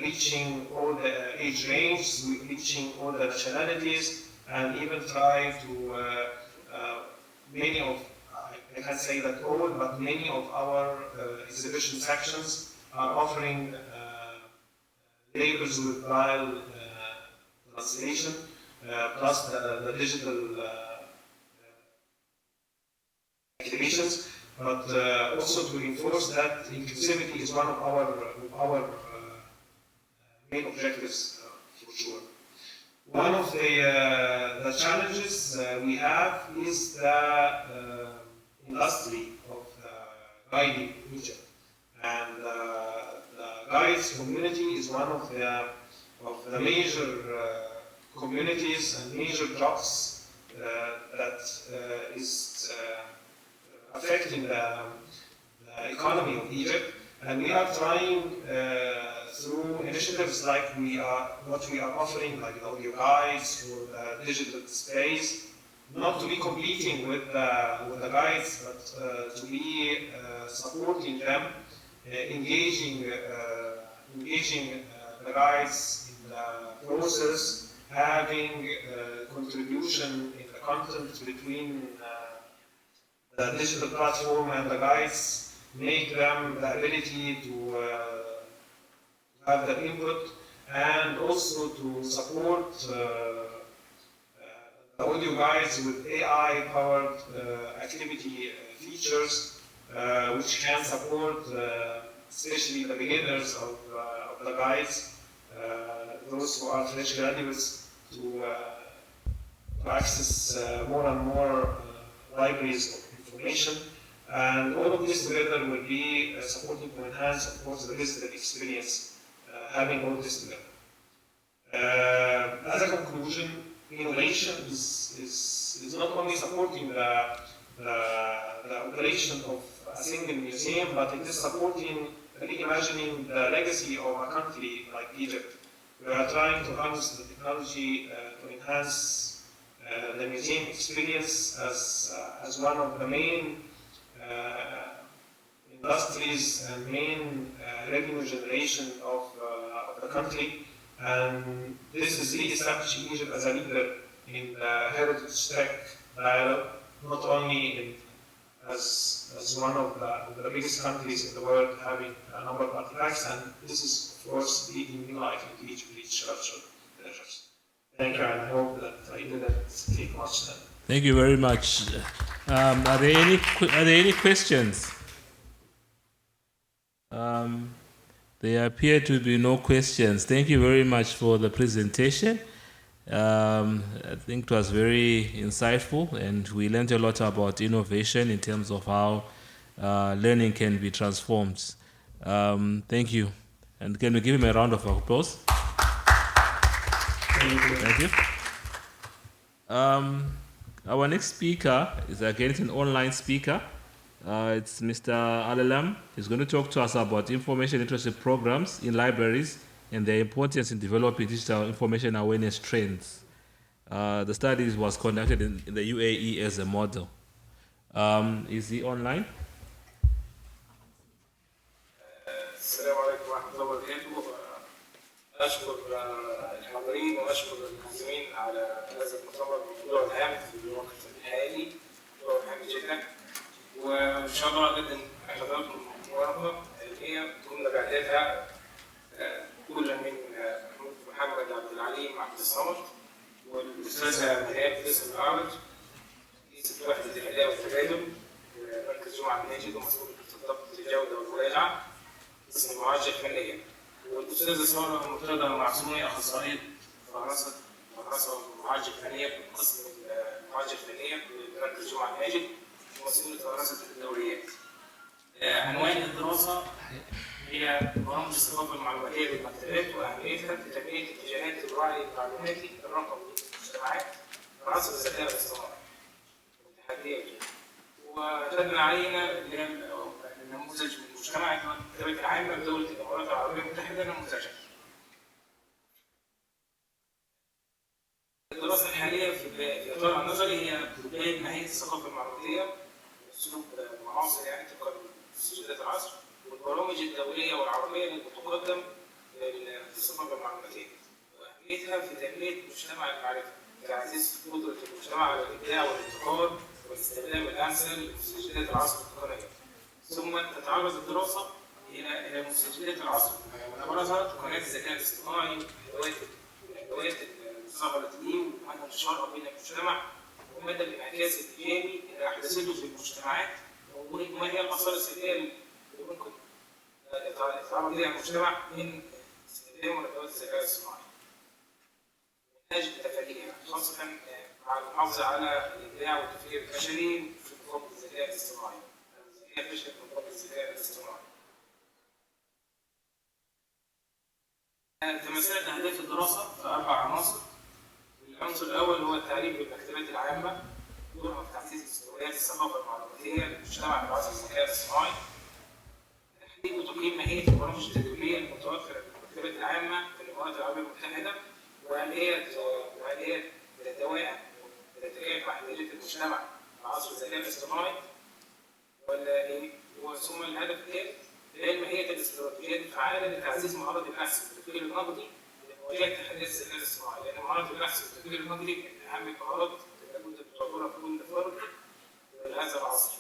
reaching all the age ranges, reaching all the nationalities, and even try to many of, I can't say that all, but many of our exhibition sections are offering labels with braille translation, plus the digital activations. but also to reinforce that inclusivity is one of our main objectives for sure. One of the challenges we have is the industry of guiding in Egypt, and the guides community is one of the major communities and major jobs that is affecting the economy of Egypt, and we are trying through initiatives like what we are offering, like the audio guides or the digital displays, not to be competing with the guides, but to be supporting them, engaging the guides in the process, having contribution in the content between the digital platform and the guides, make them the ability to have their input, and also to support the audio guides with AI-powered activity features, which can support especially the beginners of the guides, those who are fresh graduates, to access more and more libraries of information. And all of this together will be supporting to enhance, of course, the visitor experience, having all this together. As a conclusion, innovation is not only supporting the operation of a single museum, but it is supporting reimagining the legacy of a country like Egypt. We are trying to harness the technology to enhance the museum experience as one of the main industries and main revenue generation of the country. And this is re-establishing Egypt as a leader in the heritage tech dialogue, not only as one of the biggest countries in the world having a number of artifacts, and this is, of course, breathing new life into Egypt's cultural treasures. Thank you, and I hope that I didn't take much time. Thank you very much. Are there any questions? There appear to be no questions. Thank you very much for the presentation. I think it was very insightful, and we learned a lot about innovation in terms of how learning can be transformed. Thank you. And can we give him a round of applause? Thank you. Our next speaker is again an online speaker. It's Mr. Alalam. He's going to talk to us about information literacy programs in libraries and their importance in developing digital information awareness trends. The study was conducted in the UAE as a model. Is he online? السلام عليكم ورحمة الله وبركاته. أشكر الحاضرين وأشكر المنظمين على هذا المؤتمر الموضوع الهام في الوقت الحالي، موضوع هام جدا، وإن شاء الله أقدم لحضراتكم ورقة اللي هي تكون بعدها كل من محمد عبد العليم عبد الصمد والأستاذة مهاب فيصل الأعرج، رئيسة وحدة الإعلام والتبادل مركز جمعة الماجد ومسؤول ضبط الجودة والمراجعة اسم المعالجة الفنية، والأستاذة سارة مرتضى معصومي أخصائية فرنسا والمعالجة الفنية بقسم المعالجة الفنية بمركز جمعة الماجد ومسؤولة فرنسا الدوريات. عنوان الدراسة هي برامج الثقافة المعلوماتية للمكتبات وأهميتها في تنمية اتجاهات الوعي المعلوماتي الرقمي للمجتمعات في عصر الذكاء الاصطناعي والتحديات. وخدنا علينا نموذج من مجتمع المكتبات العامة بدولة الإمارات العربية المتحدة نموذجها. الدراسة الحالية في إطارها النظري هي بداية نهاية الثقافة المعلوماتية بأسلوب معاصر يعني طبقا لسجلات العصر، والبرامج الدولية والعربية اللي بتقدم للثقافة المعلوماتية وأهميتها في تنمية مجتمع المعرفة كتعزيز قدرة المجتمع على الإبداع والابتكار والاستخدام الأمثل لمستجدات العصر التقنية. ثم تتعرض الدراسة إلى مستجدات العصر وأبرزها تقنيات الذكاء الاصطناعي والأدوات اللي ظهرت دي ومدى انتشارها بين المجتمع ومدى الانعكاس الإيجابي اللي أحدثته في المجتمعات وما هي الآثار السلبية اللي ممكن يتعرض ليها المجتمع من استخدام أدوات الذكاء الصناعي من أجل تفاديها، خاصة مع المحافظة على الإبداع والتفكير البشري في نظام الذكاء الاصطناعي. الذكاء البشري في نظام الذكاء الاصطناعي. تمثلت أهداف الدراسة في 4 عناصر. العنصر الأول هو التعريف بالمكتبات العامة، دورها في تعزيز مستويات الثقافة المعلوماتية للمجتمع في عصر الذكاء الصناعي. تحديد وتقييم ماهية البرامج التدريبية المتوفرة في المكتبات العامة في الإمارات العربية المتحدة، وهل هي تتوائم وتتكافئ مع احتياجات المجتمع في عصر الذكاء الاصطناعي ولا إيه؟ ثم الهدف الثالث بيان ماهية الاستراتيجيات الفعالة لتعزيز مهارات البحث والتفكير النقدي لمواجهة تحديات الذكاء الاصطناعي، لأن مهارات البحث والتفكير النقدي من أهم المهارات لابد من توفرها في كل فرد من هذا العصر،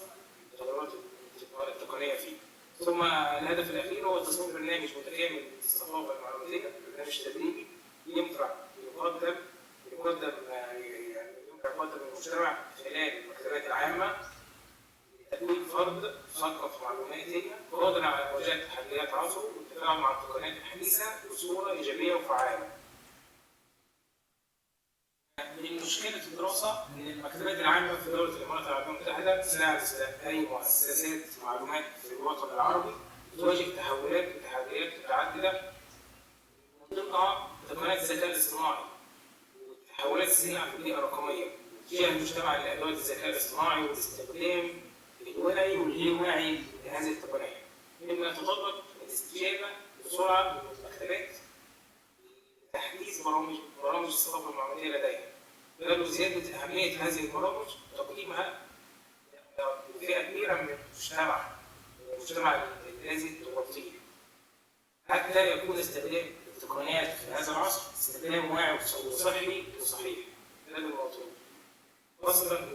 التطورات التقنية فيه. ثم الهدف الأخير هو تصميم برنامج متكامل للثقافة المعلوماتية، برنامج تدريبي ينفع يقدم للمجتمع خلال المكتبات العامة لتكوين فرد مثقف معلوماتيا قادر على مواجهة تحديات عصره والتفاعل مع التقنيات الحديثة بصورة إيجابية وفعالة. من مشكلة الدراسة إن المكتبات العامة في دولة الإمارات العربية المتحدة تساعد أي مؤسسات معلومات في الوطن العربي تواجه تحولات وتحديات متعددة من ضمنها تقنيات الذكاء الاصطناعي والتحولات السريعة في البيئة الرقمية، اتجاه المجتمع لأدوات الذكاء الاصطناعي والاستخدام الواعي والغير واعي لهذه التقنية، مما يتطلب الاستجابة بسرعة من المكتبات لتحديث برامج الثقافة المعلوماتية لديها، بل وزيادة أهمية هذه البرامج وتقديمها لفئة كبيرة من المجتمع الذي تغطيه، حتى يكون استخدام التقنيات في هذا العصر استخدام واعي وصحي وصحيح. هذا المطلوب، خاصة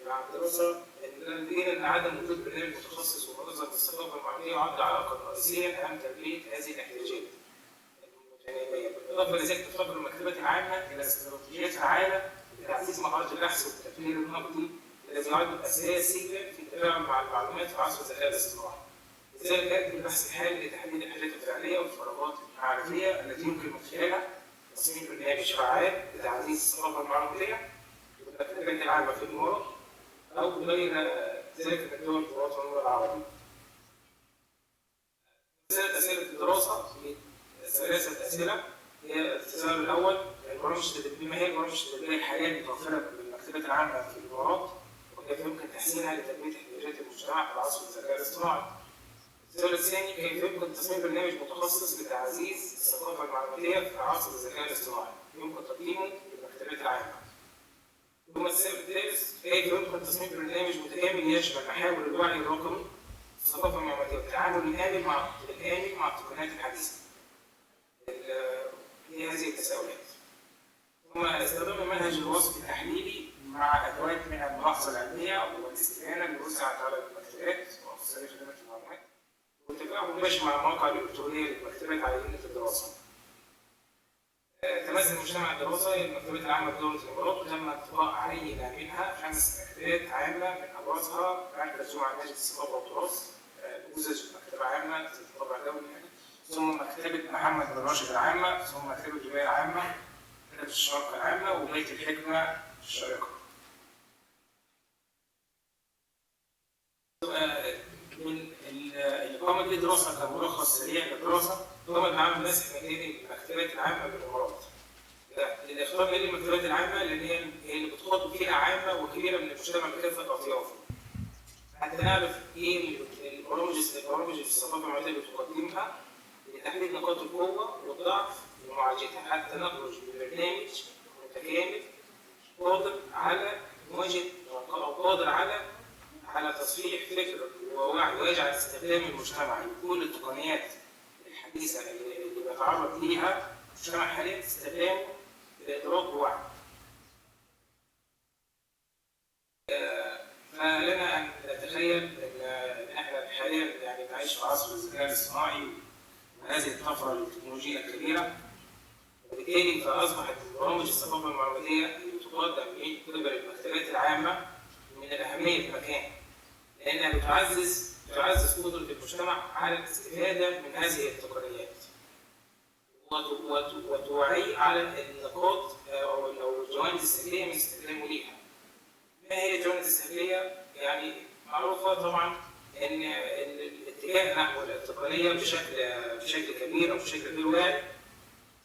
مع الدراسة لدينا عدم وجود برنامج متخصص ومنظم للثقافة المعلوماتية يعد عائقا رئيسيا أمام تلبية هذه الاحتياجات المتنامية، بالإضافة لذلك تفكر المكتبات العامة إلى استراتيجيات فعالة لتعزيز مهارات البحث والتفكير النقدي الذي يعد أساسيا في التفاعل مع المعلومات في عصر الذكاء الاصطناعي. لذلك يأتي البحث الحالي لتحديد الحاجات الفعلية والفراغات المعرفية التي يمكن من خلالها تصميم برنامج فعال لتعزيز الثقافة المعلوماتية والمكتبات العامة في الإمارات أو غير ذلك من دول الوطن العربي. أسئلة الدراسة ثلاثة أسئلة. هي السؤال الأول ما هي البرامج التدريبية الحالية المتوفرة بالمكتبات العامة في الإمارات وكيف يمكن تحسينها لتلبية احتياجات المجتمع في عصر الذكاء الاصطناعي؟ السؤال الثاني كيف يمكن تصميم برنامج متخصص لتعزيز الثقافة المعلوماتية في عصر الذكاء الاصطناعي يمكن تقديمه للمكتبات العامة؟ ثم السؤال الثالث كيف يمكن تصميم برنامج متكامل يشمل محاور الوعي الرقمي، الثقافة المعلوماتية والتعامل الآمن مع التقنيات الحديثة؟ هي هذه التساؤلات. ثم استخدام المنهج الوصفي التحليلي مع أدوات من الملاحظة العلمية والاستعانة اللي وسعت على المكتبات ومؤسسات خدمة المعلومات والتفاعل مباشر مع المواقع الإلكترونية للمكتبات على يمة الدراسة. تمثل مجتمع الدراسة المكتبات العامة في دولة الإمارات وتم اتفاق عينة منها 5 مكتبات عامة من أبرزها مركز جمعة مجلس الثقافة والتراث، نموذج مكتبة عامة طبع دولي، ثم مكتبة محمد بن راشد العامة، ثم مكتبة دبي العامة، مكتبة الشارقة العامة وبيت الحكمة الشارقة. من الإقامة دي دراسة كملخص سريع للدراسة قامت بعمل مسح مكتبة المكتبات العامة بالإمارات. الاختيار للمكتبات العامة لأن هي اللي بتخاطب فئة عامة وكبيرة من المجتمع بكافة أطيافه. حتى نعرف إيه البرامج الثقافة المعلوماتية اللي بتقدمها لتحديد نقاط القوة والضعف ومعالجتها، حتى نخرج ببرنامج متكامل قادر على مواجهة أو قادر على تصحيح فكر ووعي ويجعل استخدام المجتمع لكل التقنيات الحديثة اللي بيتعرض ليها المجتمع حاليا استخدامه بإدراك ووعي. فلنا أن نتخيل أن احنا حاليا يعني نعيش في عصر الذكاء الاصطناعي وهذه الطفرة التكنولوجية الكبيرة، وبالتالي فأصبحت برامج الثقافة المعلوماتية اللي تقدم من قبل المكتبات العامة من من الأهمية في مكان، لأنها بتعزز قدرة المجتمع على الاستفادة من هذه التقنيات وتوعيه على النقاط أو الجوانب السلبية من استخدامه ليها. ما هي الجوانب السلبية؟ يعني معروفة طبعا إن الاتجاه نحو التقنية بشكل كبير أو بشكل غير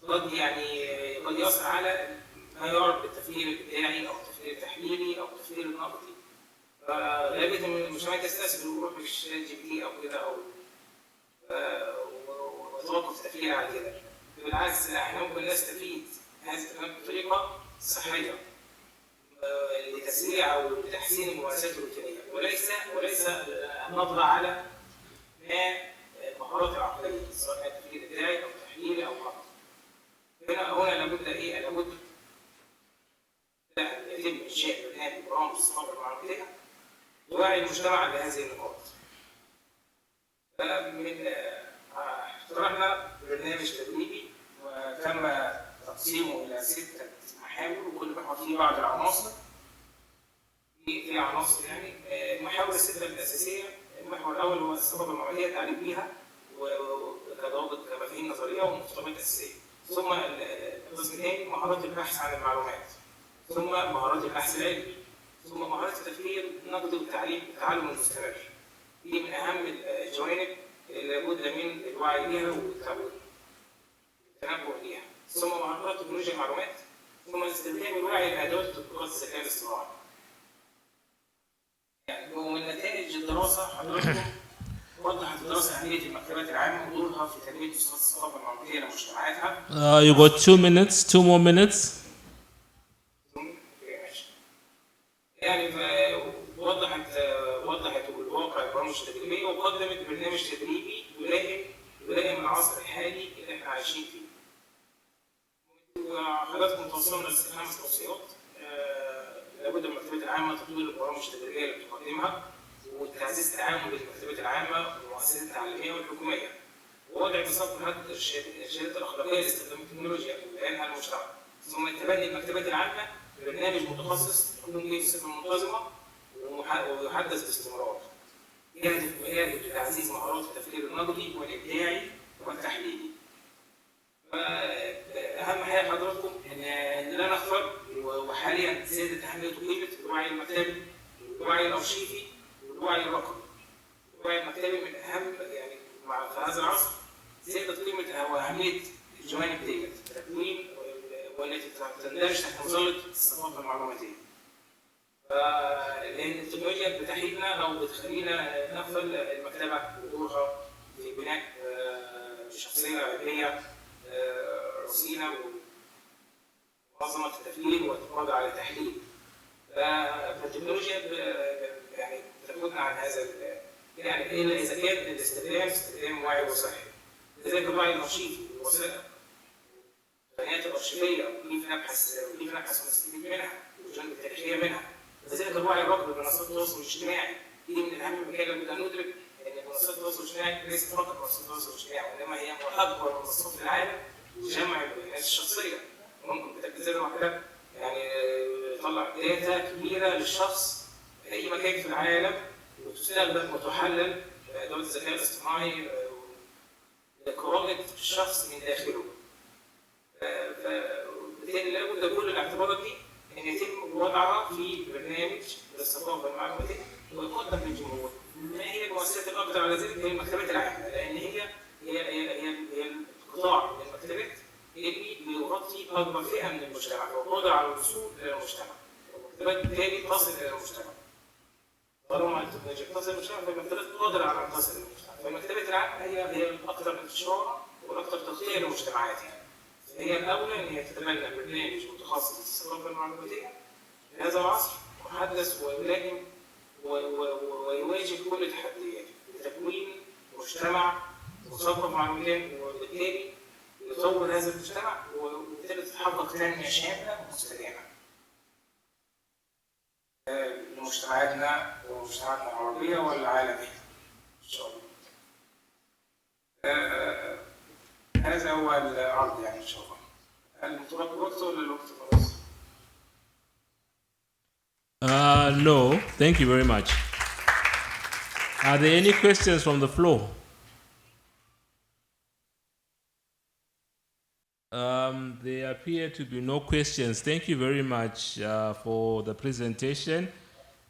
واعي قد يأثر على ما يعرف بالتفكير الإبداعي أو التفكير التحليلي أو التفكير النقدي. غالبية المجتمعات تستسهل ويروح بالشات جي بي تي أو كده أو وتوقف التفكير على كده. بالعكس احنا ممكن نستفيد هذه التقنيات بطريقة صحية لتسريع أو لتحسين الممارسات الروتينية وليس النظرة على المهارات العقلية سواء كان التفكير الإبداعي أو التحليلي أو النقدي. هنا لابد لابد يتم إنشاء برامج الثقافة المعلوماتية توعي المجتمع بهذه النقاط. اقترحنا برنامج تدريبي وتم تقسيمه إلى 6 محاور وكل محور فيه بعض العناصر. في عناصر يعني المحاور ال6 الأساسية. المحور الأول هو الثقافة المعلوماتية التعليم بيها وكضوابط كمفاهيم نظرية ومقتضيات أساسية. ثم القسم الثاني مهارات البحث عن المعلومات، ثم مهارات البحث العلمي، ثم مهارات التفكير النقدي والتعلم المستمر. دي من أهم الجوانب اللي لابد من الوعي بها والتنبه ليها. ثم مهارات تكنولوجيا المعلومات، ثم استخدام الوعي لأدوات تطبيقات الذكاء الاصطناعي. يعني ومن نتائج الدراسة حضراتكم وضحت الدراسة أهمية المكتبات العامة ودورها في تنمية الثقافة المعلوماتية لمجتمعاتها. You got 2 minutes, 2 more minutes. يعني وضحت الواقع البرامج التدريبية وقدمت برنامج تدريبي يلائم العصر الحالي اللي احنا عايشين فيه. وحضراتكم توصلنا ل5 توصيات. لابد من المكتبات العامة تطوير البرامج التدريبية اللي بتقدمها وتعزيز التعاون بين المكتبات العامة والمؤسسات التعليمية والحكومية ووضع بساط محدد الإرشادات الأخلاقية لاستخدام التكنولوجيا وبيانها للمجتمع. ثم تبني المكتبات العامة برنامج متخصص يكون به صفة منتظمة ويحدث باستمرار. يهدف لتعزيز مهارات التفكير النقدي والإبداعي والتحليلي. أهم حاجة حضراتكم إن لا نغفل وحاليا زادت أهمية وقيمة الوعي المكتبي والوعي الأرشيفي والوعي الرقمي. الوعي المكتبي من أهم يعني في هذا العصر زادت قيمة وأهمية الجوانب ديت التكوين والتي تندرج تحت مظلة الثقافة المعلوماتية. لأن التكنولوجيا بتحيلنا أو بتخلينا نغفل المكتبة ودورها في بناء شخصية علمية رصينة ومنظمة التفكير والقدرة على التحليل. فالتكنولوجيا يعني بتاخدنا عن هذا يعني إلا إذا كان استخدام واعي وصحي. لذلك الوعي الأرشيفي والوثائق البيانات الأرشيفية كيف نبحث ونستفيد منها والجوانب التاريخية منها. لذلك الوعي الرقمي بمنصات التواصل الاجتماعي دي من أهم المكان اللي بدنا ندرك إن منصات التواصل الاجتماعي ليست فقط منصات التواصل الاجتماعي وإنما هي أكبر منصات في العالم لجمع البيانات الشخصية. ممكن بتركيزات واحدة يعني يطلع داتا كبيرة للشخص في أي مكان في العالم وتستخدم وتحلل بأدوات الذكاء الاصطناعي لقراءة الشخص من داخله. فبالتالي لابد كل الاعتبارات دي ان يتم وضعها في برنامج للثقافه المعلوماتيه ويقدم للجمهور. ما هي المؤسسات الاقدر على ذلك؟ هي المكتبات العامه، لان هي القطاع من المكتبات اللي بيغطي اكبر فئه من المجتمع وقادر على الوصول الى المجتمع. المكتبات بالتالي تصل الى المجتمع. طالما التكنولوجيا تصل للمجتمع فالمكتبات قادره على ان تصل للمجتمع. فالمكتبات العامه هي الاكثر انتشارا والاكثر تغطيه لمجتمعاتها. هي الأولى إن هي تتبنى برنامج متخصص في الثقافة المعلوماتية في هذا العصر محدث ويلائم ويواجه كل التحديات لتكوين مجتمع مثقف معلوماتيا وبالتالي يطور هذا المجتمع وبالتالي تتحقق تنمية شاملة ومستدامة لمجتمعاتنا ومجتمعاتنا العربية والعالمية إن شاء الله. هذا هو العرض يعني إن شاء الله. هل متوقع وقت ولا الوقت خلاص؟ No, thank you very much. Are there any questions from the floor? There appear to be no questions. Thank you very much for the presentation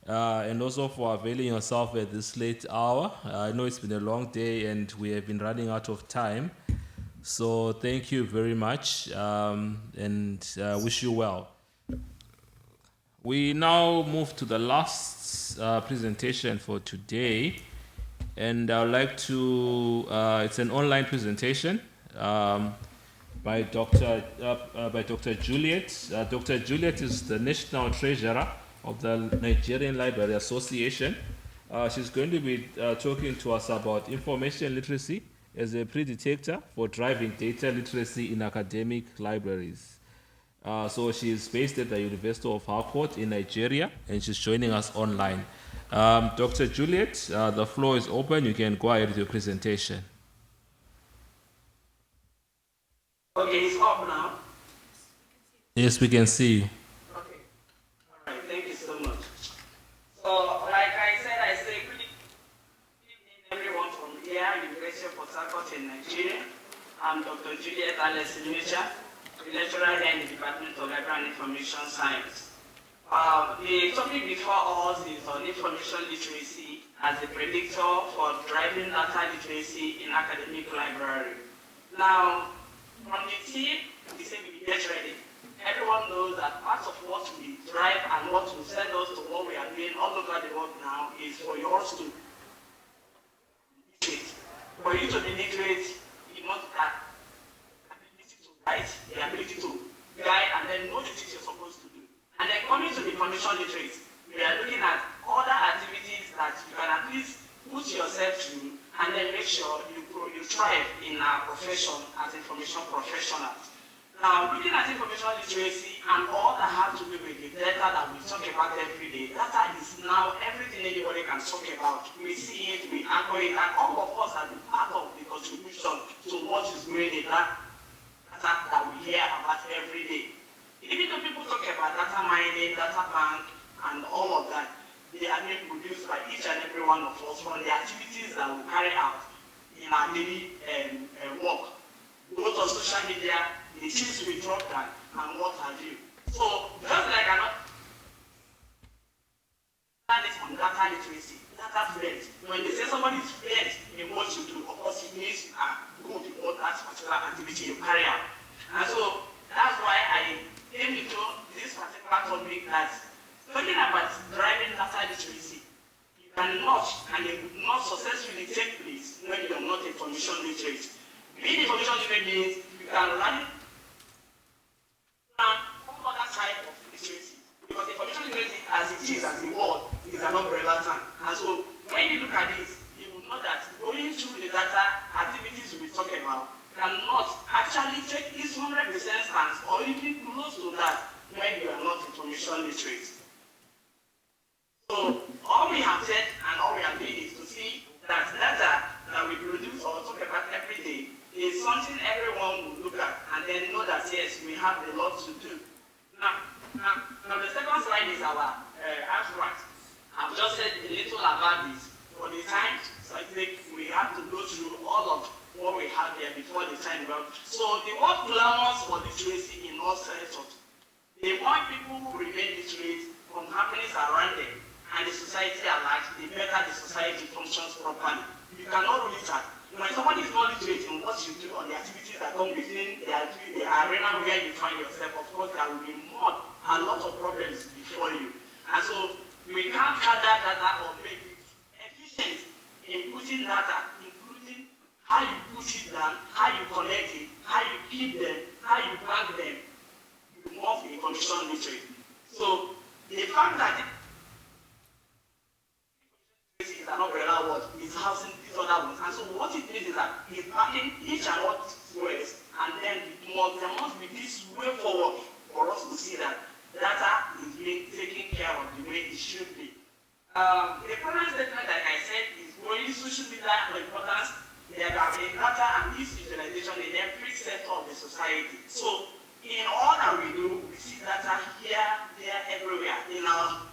and also for availing yourself at this late hour. I know it's been a long day and we have been running out of time. So thank you very much and wish you well. We now move to the last presentation for today. And I would like to, it's an online presentation by Dr. Juliet. Dr. Juliet is the National Treasurer of the Nigerian Library Association. She's going to be talking to us about information literacy as a predictor for driving data literacy in academic libraries. So she's based at the University of Harcourt in Nigeria, and she's joining us online. Dr. Juliet, the floor is open. You can go ahead with your presentation. Okay, it's up now. Yes, we can see you. Okay. All right. Thank you so much. So, like I said, I say good evening, everyone from here, University of Port Harcourt in Nigeria. I'm Dr. Juliet Alexandrina, lecturer here in the Department of Library and Information Science. The topic before us is on information literacy as a predictor for driving data literacy in academic library. Now, from the team, we say we get ready. Everyone knows that part of what we drive and what will send us to what we are doing all over the world now is for yours to be literate. For you to be literate, you must have the ability to write, the ability to guide, and then know the things you're supposed to do. And then coming to the information literate, we are looking at other activities that you can at least put yourself through and then make sure you thrive in our profession as information professionals. Now, looking at information literacy and all that has to do with the data that we talk about every day, data is now everything anybody can talk about. We see it, we anchor it, and all of us have been part of the contribution to what is going in that data that we hear about every day. Even though people talk about data mining, data bank, and all of that, they are being produced by each and every one of us from the activities that we carry out in our daily work, both on social media, the things we drop down, and what have you. So, just like another on data literacy, data fluent. When they say somebody is fluent in what you do, of course it means you are good in what that particular activity you carry out. And so, that's why I came into this particular topic that's talking about driving data literacy. You cannot and it would not successfully take place when you are not information literate. Being information literate means you can run other type of literacy. Because information literacy as it is, as the word, is an umbrella term. And so when you look at this, you will know that going through the data activities we're talking about cannot actually take this 100% stance or even close to that when you are not information literate. So all we have said and all we are doing is to see that data that we produce or talk about every day is something everyone will look at and then know that yes, we have a lot to do. Now the second slide is our abstract. I've just said a little about this. For the time, so I think we have to go through all of what we have there before the time goes. So the word clamors for literacy in all sectors. They want people who remain literate from happenings around them and the society at large, the better the society functions properly. You cannot rule it out. When somebody is not literate in what you do or the activities that come within the arena where you find yourself, of course, there will be a lot of problems before you. And so we can't gather data or make it efficient in putting data, including how you put it down, how you collect it, how you keep them, how you bank them, more information literate. So the fact that is an umbrella word is housing these other ones. And so what it means is that it's backing each and all words, and then there must be this way forward for us to see that data is being taken care of the way it should be. The current statement, like I said, is going social media importance. There are data and this utilization in every sector of the society. So in all that we do, we see data here, there, everywhere. In our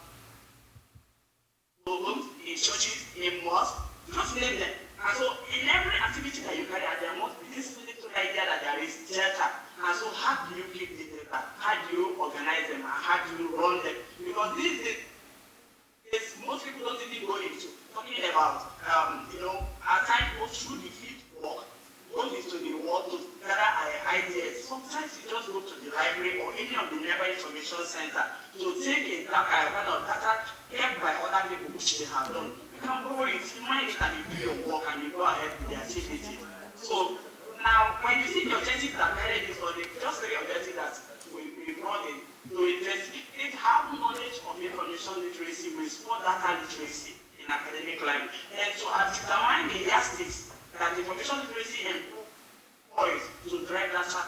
schools, in churches, in mosques, just name them. And so in every activity that you carry out, there must be this little idea that there is data. And so how do you keep the data? How do you organize them? And how do you run them? Because these days, most people don't even go into talking about, at times go through the field work, go into the world to gather ideas. Sometimes you just go to the library or any of the nearby information center to take a kind of data kept by other people which they have done. You can borrow it, mind it, and you do your work and you go ahead with the activity. So now, when you see the objective that carry this on, just the objective that we brought in to investigate how knowledge of information literacy will support data literacy in academic life, and to determine the yardsticks that information literacy employs to drive data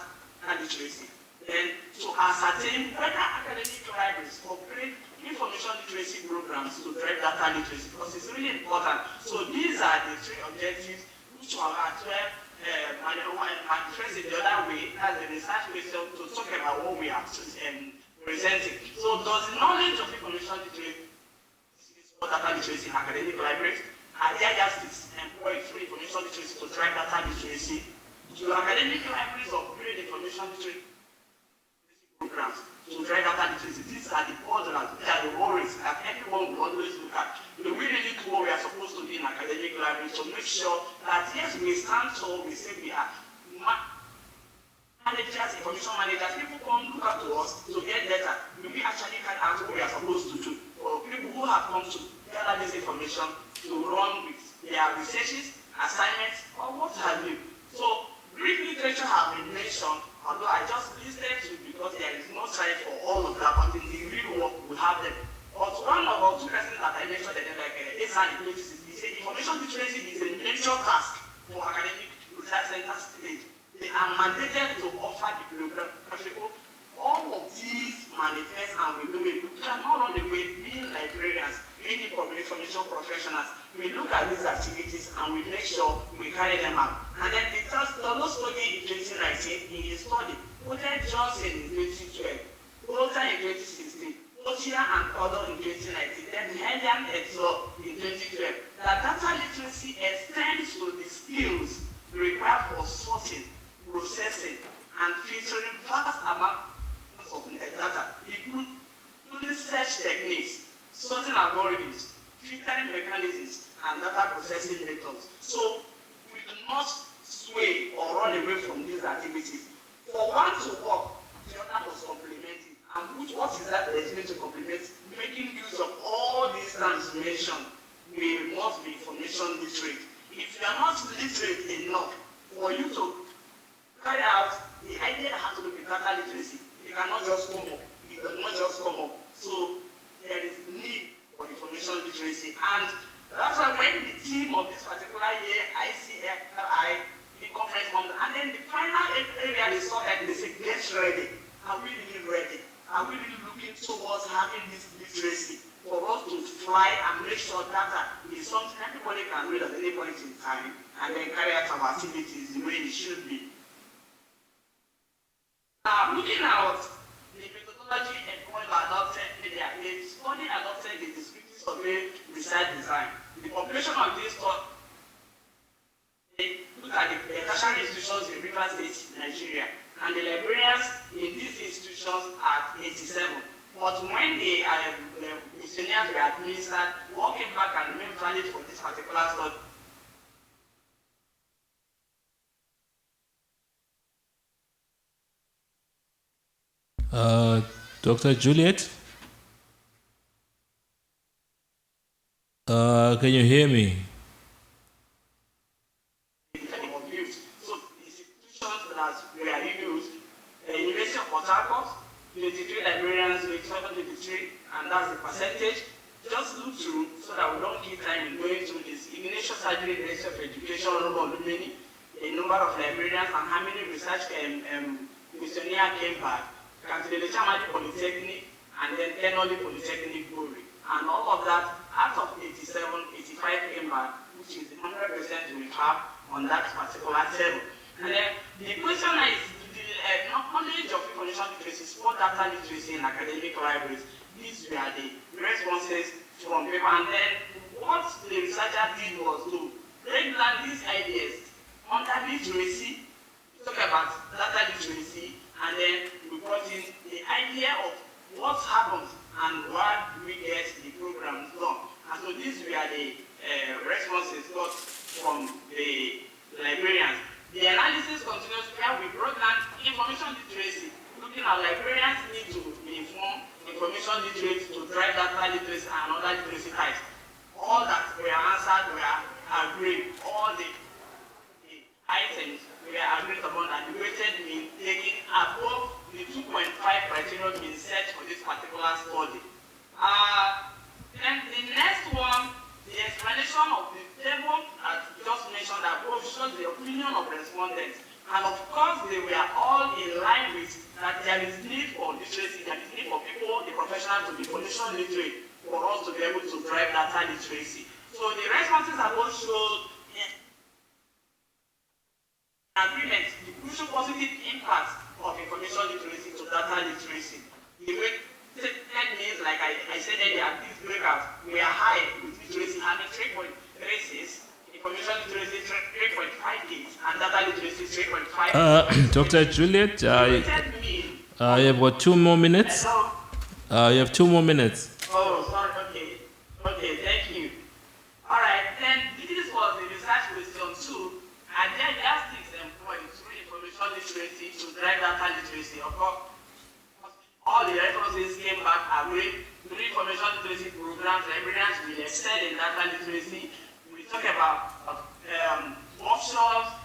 literacy. Then to ascertain whether academic libraries operate information literacy programs to drive data literacy, because it's really important. So these are the three objectives which are manifest in the other way as a research question to talk about what we are presenting. So does the knowledge of information literacy support data literacy in academic libraries? Are there yardsticks employed through information literacy to drive data literacy? Do academic libraries operate information literacy programs to drive data literacy? These are the borders, these are the worries that everyone will always look at. We really do what we are supposed to do in academic libraries to make sure that yes, we stand tall, we say we are managers, information managers, people come look up to us to get data. We actually can ask what we are supposed to do. Or people who have come to gather this information to run with their researches, assignments, or what have you. So, Greek literature has been mentioned, although I just listed it because there is no time for all of that, but in the real work we have them. But one of our two persons that I mentioned, like Esan, he said information literacy is a major task for academic research centers today. They are mandated to offer the program. All of these manifest and we do it. We cannot run away being librarians, being information professionals. We look at these activities and we make sure we carry them out. And then the third study in 2019, in his study, Hotel Johnson in 2012, Walter in 2016, Ochia and other in 2019, then Helian et al. In 2012, that data literacy extends to the skills required for sorting, processing, and filtering vast amounts of data, including search techniques, sorting algorithms, filtering mechanisms, and data processing methods. So we do not sway or run away from these activities. For one to work, the other must complement it. And what is that that is going to complement? Making use of all these terms mentioned, we must be information literate. If you are not literate enough for you to carry out the idea that has to do with data literacy, it cannot just come up. It does not just come up. So there is need for information literacy. And that's why when the theme of this particular year, ICFI, the conference comes, and then the final area they saw that they say, get ready. Are we really ready? Are we really looking towards having this literacy for us to fly and make sure data is something everybody can read at any point in time and then carry out our activities the way it should be? Looking at the methodology employed by adopted media, the study adopted the descriptive survey research design. The population of this study, look at the tertiary institutions in Rivers State, Nigeria, and the librarians in these institutions are 87. But when the missionaries were administered, what came back and remained valid for this particular study? Dr. Juliet? Can you hear me? So the institutions that were used, the University of Port Harcourt, 23 librarians, 23, and that's the percentage. Just look through so that we don't keep time in going through this. Ignatius Surgery Director of Education, Ramabina, a number of librarians, and how many research missionaries came back. Candidature Chamadi Polytechnic, and then Kenoli Polytechnic Buri. And all of that, out of 87, 85 came back, which is the 100% we have on that particular table. And then the question is, the knowledge of information literacy, sport data literacy in academic libraries. These were the responses from people. And then what the researcher did was to break down these ideas under literacy, talk about data literacy, and then we brought in the idea of what happens and why we get the programs done. And so these were the responses got from the librarians. The analysis continues where we brought down information literacy, looking at librarians need to be informed, information literacy to drive data literacy and other literacy types. All that were answered were agreed. All the items were agreed upon and the weighted mean taken above the 2.5 criteria being set for this particular study. Then the next one, the explanation of the table that just mentioned that both shows the opinion of respondents. And of course, they were all in line with that there is need for literacy, there is need for people, the professionals, to be information literate for us to be able to drive data literacy. So the responses are both showed in agreement, the crucial positive impact of information literacy to data literacy. The way that means, like I said earlier, these breakouts were high with literacy having 3.36, information literacy 3.58, and data literacy 3.5. Dr. Juliet, you have got 2 more minutes. You have 2 more minutes. Oh, sorry, okay. Okay, thank you. All right, then this was the research question 2, and then justice employed through information literacy to drive data literacy. Of course, all the references came back agreed. Through information literacy programs, librarians will excel in data literacy. We talk about workshops,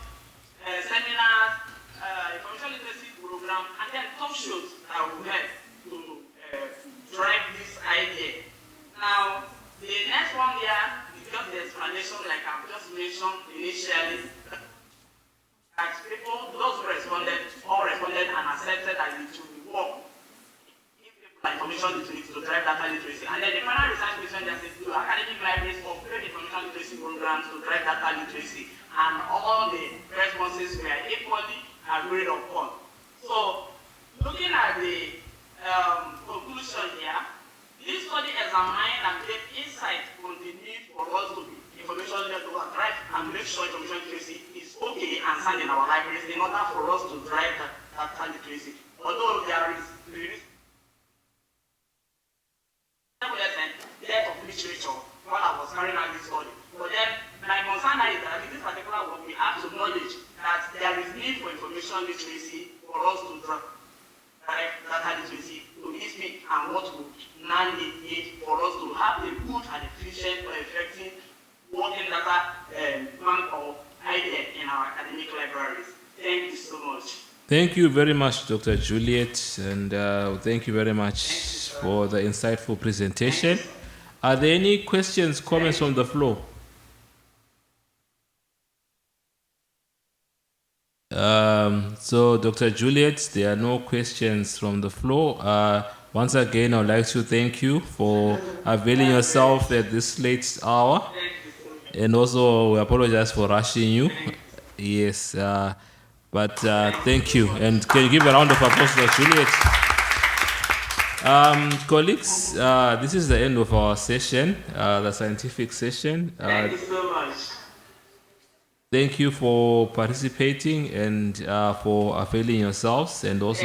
seminars, information literacy program, and then talk shows that will help to drive this idea. Now, the next one here is just the explanation, like I've just mentioned initially, that people, those who responded, all responded and accepted that it should work. Information literacy to drive data literacy. And then the final research question that says, do academic libraries operate information literacy programs to drive data literacy? And all the responses were equally agreed upon. So, looking at the conclusion here, this study examined and gave insight on the need for us to be information led to drive and make sure information literacy is okay and sound in our libraries in order for us to drive data literacy. Although there is death of literature while I was carrying out this study. But then my concern is that in this particular work we have to acknowledge that there is need for information literacy for us to drive data literacy to speak and what would now need for us to have a good and efficient or effective working data bank of ideas in our academic libraries. Thank you so much. Thank you very much, Dr. Juliet, and thank you very much for the insightful presentation. Are there any questions, comments from the floor? So, Dr. Juliet, there are no questions from the floor. Once again, I would like to thank you for availing yourself at this late hour. And also, we apologize for rushing you. Yes, but thank you. And can you give a round of applause to Dr. Juliet? Colleagues, this is the end of our session, the scientific session. Thank you so much. Thank you for participating and for availing yourselves, and also